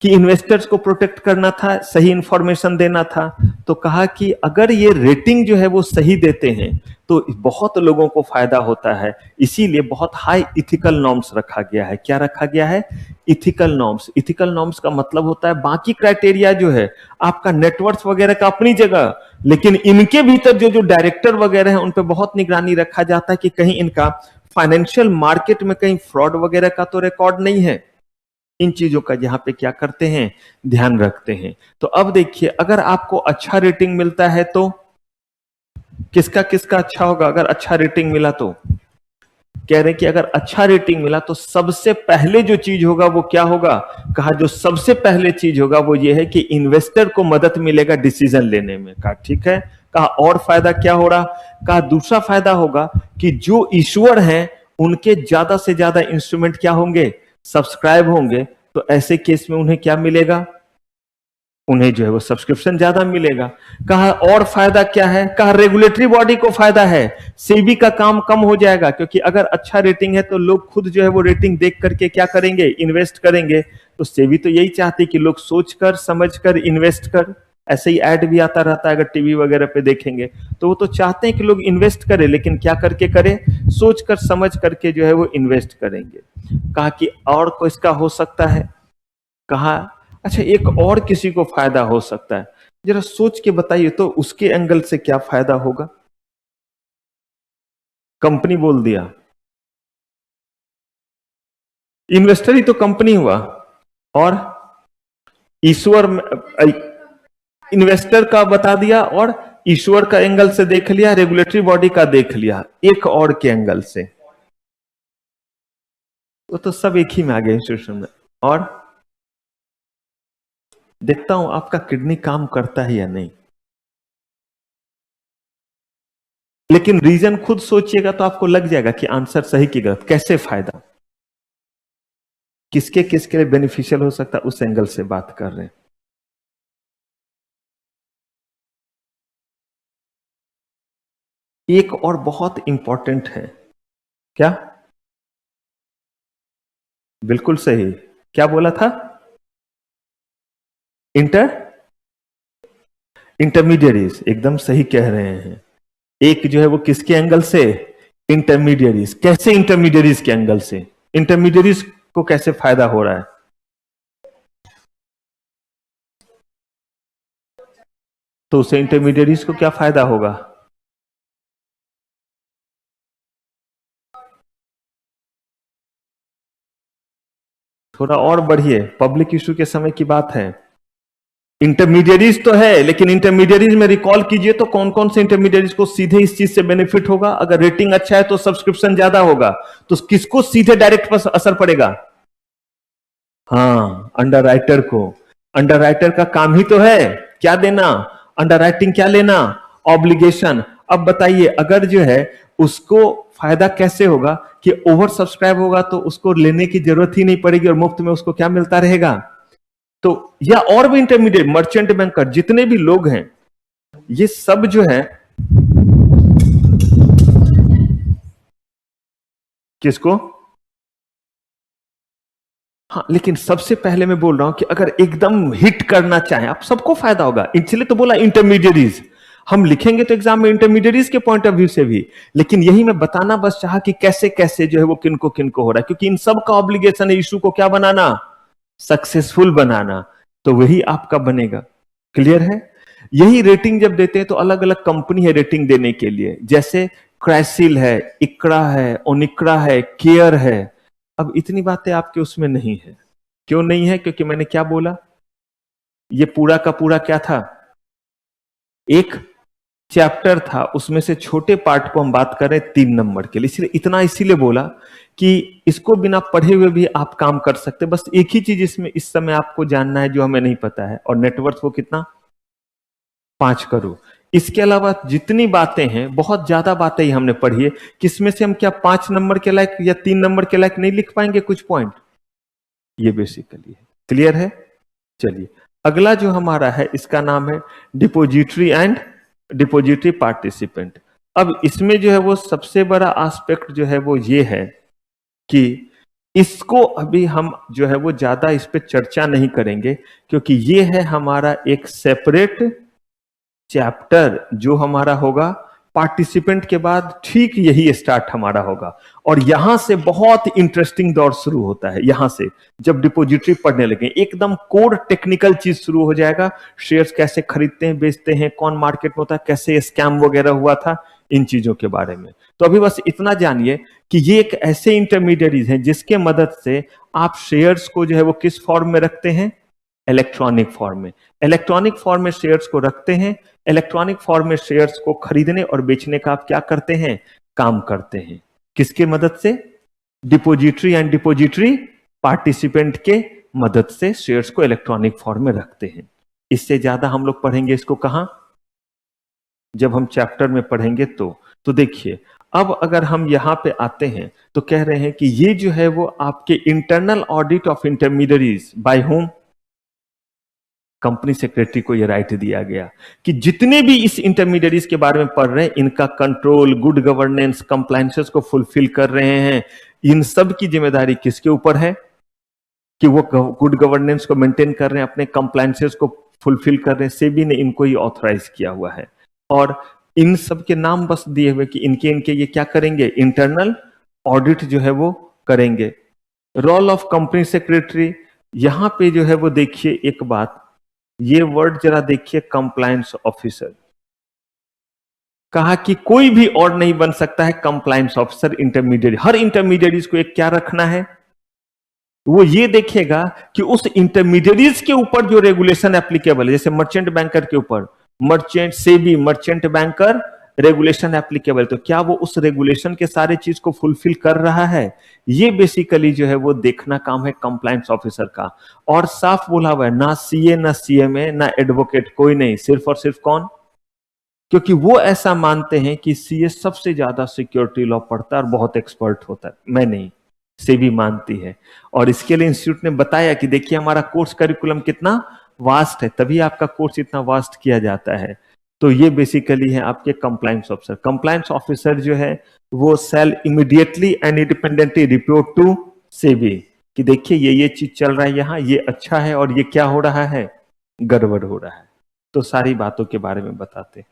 कि इन्वेस्टर्स को प्रोटेक्ट करना था, सही इंफॉर्मेशन देना था। तो कहा कि अगर ये रेटिंग जो है वो सही देते हैं तो बहुत लोगों को फायदा होता है। इसीलिए बहुत हाई इथिकल नॉर्म्स रखा गया है। क्या रखा गया है? Ethical norms. इथिकल नॉर्म्स का मतलब होता है बाकी क्राइटेरिया जो है आपका नेटवर्थ वगैरह का अपनी जगह, लेकिन इनके भीतर जो जो डायरेक्टर वगैरह है उन पर बहुत निगरानी रखा जाता है कि कहीं इनका फाइनेंशियल मार्केट में कहीं फ्रॉड वगैरह का तो रिकॉर्ड नहीं है। इन चीजों का यहाँ पे क्या करते हैं, ध्यान रखते हैं। तो अब देखिए, अगर आपको अच्छा रेटिंग मिलता है तो किसका किसका अच्छा होगा? अगर अच्छा रेटिंग मिला तो कह रहे कि अगर अच्छा रेटिंग मिला तो सबसे पहले जो चीज होगा वो क्या होगा? कहा जो सबसे पहले चीज होगा वो ये है कि इन्वेस्टर को मदद मिलेगा डिसीजन लेने में। कहा ठीक है। कहा और फायदा क्या हो रहा? कहा दूसरा फायदा होगा कि जो इश्यूअर हैं उनके ज्यादा से ज्यादा इंस्ट्रूमेंट क्या होंगे? सब्सक्राइब होंगे। तो ऐसे केस में उन्हें क्या मिलेगा? उन्हें जो है वो सब्सक्रिप्शन ज्यादा मिलेगा। कहा और फायदा क्या है? कहा रेगुलेटरी बॉडी को फायदा है, सेबी का काम कम हो जाएगा, क्योंकि अगर अच्छा रेटिंग है तो लोग खुद जो है वो रेटिंग देख करके क्या करेंगे? इन्वेस्ट करेंगे। तो सेबी तो यही चाहती है कि लोग सोचकर समझकर इन्वेस्ट कर। ऐसे ही ऐड भी आता रहता है, अगर टीवी वगैरह पे देखेंगे तो वो तो चाहते हैं कि लोग इन्वेस्ट करें, लेकिन क्या करके करें? सोचकर समझ करके जो है वो इन्वेस्ट करेंगे। कहा कि और को इसका हो सकता है? कहा अच्छा एक और किसी को फायदा हो सकता है, जरा सोच के बताइए तो उसके एंगल से क्या फायदा होगा? कंपनी बोल दिया, इन्वेस्टर ही तो कंपनी हुआ। और ईश्वर, इन्वेस्टर का बता दिया और ईश्वर का एंगल से देख लिया, रेगुलेटरी बॉडी का देख लिया, एक और के एंगल से। वो तो सब एक ही में आ गया इंस्टीट्यूशन में। और देखता हूं आपका किडनी काम करता है या नहीं, लेकिन रीजन खुद सोचिएगा तो आपको लग जाएगा कि आंसर सही की गलत, कैसे फायदा, किसके किसके लिए बेनिफिशियल हो सकता है, उस एंगल से बात कर रहे हैं। एक और बहुत इंपॉर्टेंट है। क्या? बिल्कुल सही। क्या बोला था? इंटर इंटरमीडिएरीज, एकदम सही कह रहे हैं। एक जो है वो किसके एंगल से? इंटरमीडिएरीज। कैसे इंटरमीडिएरीज के एंगल से? इंटरमीडिएरीज को कैसे फायदा हो रहा है? तो उसे इंटरमीडिएरीज को क्या फायदा होगा? थोड़ा और बढ़िए, पब्लिक इशू के समय की बात है। इंटरमीडिएरीज तो है, लेकिन इंटरमीडिएरीज में रिकॉल कीजिए तो कौन कौन से इंटरमीडिएरीज को सीधे इस चीज से बेनिफिट होगा? अगर रेटिंग अच्छा है तो सब्सक्रिप्शन ज्यादा होगा, तो किसको सीधे डायरेक्ट पर असर पड़ेगा? हाँ, अंडरराइटर को। अंडरराइटर का काम ही तो है क्या देना? अंडरराइटिंग क्या लेना? ऑब्लिगेशन। अब बताइए, अगर जो है उसको फायदा कैसे होगा कि ओवर सब्सक्राइब होगा तो उसको लेने की जरूरत ही नहीं पड़ेगी और मुफ्त में उसको क्या मिलता रहेगा? तो या और भी इंटरमीडिएट, मर्चेंट बैंकर, जितने भी लोग हैं, ये सब जो है किसको? हाँ, लेकिन सबसे पहले मैं बोल रहा हूं कि अगर एकदम हिट करना चाहें आप, सबको फायदा होगा, इसलिए तो बोला इंटरमीडिएरीज। हम लिखेंगे तो एग्जाम में इंटरमीडिएरीज के पॉइंट ऑफ व्यू से भी, लेकिन यही मैं बताना बस चाहा कि कैसे कैसे जो है वो किनको किनको हो रहा है, क्योंकि इन सब का ऑब्लिगेशन है इशू को क्या बनाना? सक्सेसफुल बनाना। तो वही आपका बनेगा। क्लियर है? यही रेटिंग जब देते हैं तो अलग अलग कंपनी है रेटिंग देने के लिए, जैसे क्राइसिल है, इक्रा है, ओनिक्रा है, केयर है। अब इतनी बातें आपके उसमें नहीं है। क्यों नहीं है? क्योंकि मैंने क्या बोला, ये पूरा का पूरा क्या था? एक चैप्टर था, उसमें से छोटे पार्ट को हम बात कर रहे हैं 3 नंबर के लिए, इसलिए इतना इसीलिए बोला कि इसको बिना पढ़े हुए भी आप काम कर सकते। बस एक ही चीज इसमें इस समय आपको जानना है जो हमें नहीं पता है, और नेटवर्थ वो कितना? 5 करोड़। इसके अलावा जितनी बातें हैं, बहुत ज्यादा बातें ही हमने पढ़ी है, किसमें से हम क्या 5 नंबर के लायक या 3 नंबर के लायक नहीं लिख पाएंगे कुछ पॉइंट? ये बेसिकली है। क्लियर है? चलिए, अगला जो हमारा है इसका नाम है डिपोजिटरी एंड डिपोजिटरी पार्टिसिपेंट। अब इसमें जो है वो सबसे बड़ा एस्पेक्ट जो है वो ये है कि इसको अभी हम जो है वो ज्यादा इस पे चर्चा नहीं करेंगे, क्योंकि ये है हमारा एक सेपरेट चैप्टर जो हमारा होगा पार्टिसिपेंट के बाद, ठीक यही स्टार्ट हमारा होगा। और यहां से बहुत इंटरेस्टिंग दौर शुरू होता है। यहां से जब डिपोजिटरी पढ़ने लगे एकदम कोर टेक्निकल चीज शुरू हो जाएगा। शेयर्स कैसे खरीदते हैं बेचते हैं, कौन मार्केट में होता है, कैसे स्कैम वगैरह हुआ था, इन चीजों के बारे में। तो अभी बस इतना जानिए कि ये एक ऐसे इंटरमीडिएरीज हैं जिसके मदद से आप शेयर्स को जो है वो किस फॉर्म में रखते हैं? इलेक्ट्रॉनिक फॉर्म में। इलेक्ट्रॉनिक फॉर्म में शेयर्स को रखते हैं, इलेक्ट्रॉनिक फॉर्म में शेयर्स को खरीदने और बेचने का आप क्या करते हैं? काम करते हैं। किसके मदद से? डिपोजिटरी एंड डिपोजिटरी पार्टिसिपेंट के मदद से शेयर्स को इलेक्ट्रॉनिक फॉर्म में रखते हैं। इससे ज्यादा हम लोग पढ़ेंगे इसको कहां? जब हम चैप्टर में पढ़ेंगे तो देखिए, अब अगर हम यहां पे आते हैं तो कह रहे हैं कि ये जो है वो आपके internal audit of intermediaries by home, company secretary को ये राइट दिया गया कि जितने भी इस इंटरमीडियरीज के बारे में पढ़ रहे हैं, इनका कंट्रोल, गुड गवर्नेंस, कंप्लायंसेस को फुलफिल कर रहे हैं, इन सब की जिम्मेदारी किसके ऊपर है? कि वो गुड गवर्नेंस को मेंटेन कर रहे हैं, अपने कंप्लायंसेस को फुलफिल कर रहे हैं। सेबी ने इनको ही ऑथराइज किया हुआ है और इन सब के नाम बस दिए हुए कि इनके इनके ये क्या करेंगे? इंटरनल ऑडिट जो है वो करेंगे। रोल ऑफ कंपनी सेक्रेटरी, यहां पे जो है वो देखिए एक बात, ये वर्ड जरा देखिए, कंप्लायंस ऑफिसर, कहा कि कोई भी और नहीं बन सकता है कंप्लायंस ऑफिसर इंटरमीडिएट। हर इंटरमीडिएट को एक क्या रखना है? वो ये देखेगा कि उस इंटरमीडिएरीज के ऊपर जो रेगुलेशन एप्लीकेबल है, जैसे मर्चेंट बैंकर के ऊपर merchant SEBI merchant banker regulation applicable, तो क्या वो उस रेगुलेशन के सारे चीज को फुलफिल कर रहा है? ये बेसिकली जो है वो देखना काम है कंप्लायंस ऑफिसर का। और साफ बोला हुआ है, ना सीए ना सीएमए ना एडवोकेट, कोई नहीं, सिर्फ और सिर्फ कौन? क्योंकि वो ऐसा मानते हैं कि सीए सबसे ज्यादा सिक्योरिटी लॉ पढ़ता है और बहुत एक्सपर्ट होता है। मैं नहीं, सेबी मानती है। और इसके लिए इंस्टीट्यूट ने बताया कि देखिए हमारा कोर्स करिकुलम कितना वास्ट है, तभी आपका कोर्स इतना वास्ट किया जाता है। तो ये बेसिकली है आपके कंप्लायंस ऑफिसर। कंप्लायंस ऑफिसर जो है वो shall immediately and independently report to SEBI कि देखिए ये चीज चल रहा है यहाँ, ये अच्छा है और ये क्या हो रहा है? गड़बड़ हो रहा है। तो सारी बातों के बारे में बताते हैं।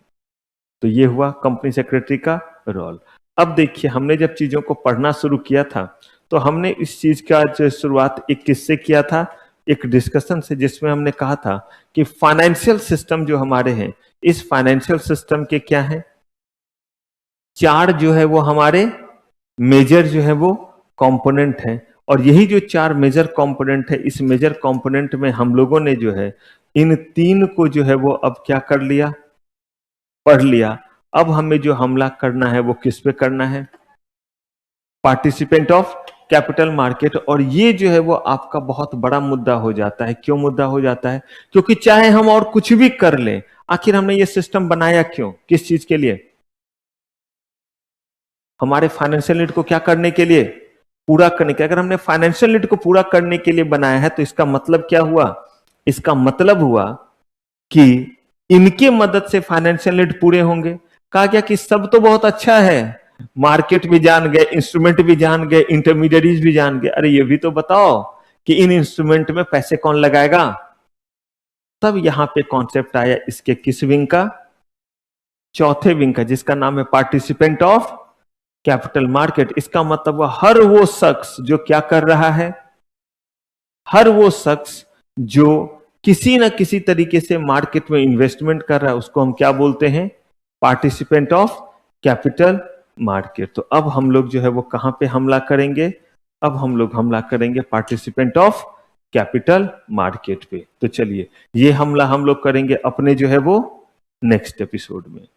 तो ये हुआ कंपनी सेक्रेटरी का रोल। अब देखिए, हमने जब चीजों को पढ़ना शुरू किया था तो हमने इस चीज का जो शुरुआत एक किससे किया था? एक डिस्कशन से, जिसमें हमने कहा था कि फाइनेंशियल सिस्टम जो हमारे हैं, इस फाइनेंशियल सिस्टम के क्या है? चार जो है वो हमारे मेजर जो है वो कंपोनेंट हैं। और यही जो चार मेजर कंपोनेंट है, इस मेजर कंपोनेंट में हम लोगों ने जो है इन तीन को जो है वो अब क्या कर लिया? पढ़ लिया। अब हमें जो हमला करना है वो किस पे करना है? Participant of capital market. और ये जो है वो आपका बहुत बड़ा मुद्दा हो जाता है। क्यों मुद्दा हो जाता है? क्योंकि चाहे हम और कुछ भी कर लें, आखिर हमने ये सिस्टम बनाया क्यों? किस चीज के लिए? हमारे फाइनेंशियल नीड को क्या करने के लिए? पूरा करने के। अगर हमने फाइनेंशियल नीड को पूरा करने के लिए बनाया है तो इसका मतलब क्या हुआ? इसका मतलब हुआ कि इनके मदद से फाइनेंशियल नीड पूरे होंगे। कहा गया कि सब तो बहुत अच्छा है, मार्केट भी जान गए, इंस्ट्रूमेंट भी जान गए, इंटरमीडिएरीज भी जान गए, अरे ये भी तो बताओ कि इन इंस्ट्रूमेंट में पैसे कौन लगाएगा? तब यहां पे कॉन्सेप्ट आया इसके किस विंग का? चौथे विंग का, जिसका नाम है पार्टिसिपेंट ऑफ कैपिटल मार्केट। इसका मतलब हर वो शख्स जो क्या कर रहा है? हर वो शख्स जो किसी ना किसी तरीके से मार्केट में इन्वेस्टमेंट कर रहा है, उसको हम क्या बोलते हैं? Participant of capital market. तो अब हम लोग जो है वो कहां पे हमला करेंगे? अब हम लोग हमला करेंगे पार्टिसिपेंट ऑफ कैपिटल मार्केट पे। तो चलिए, ये हमला हम लोग करेंगे अपने जो है वो नेक्स्ट एपिसोड में।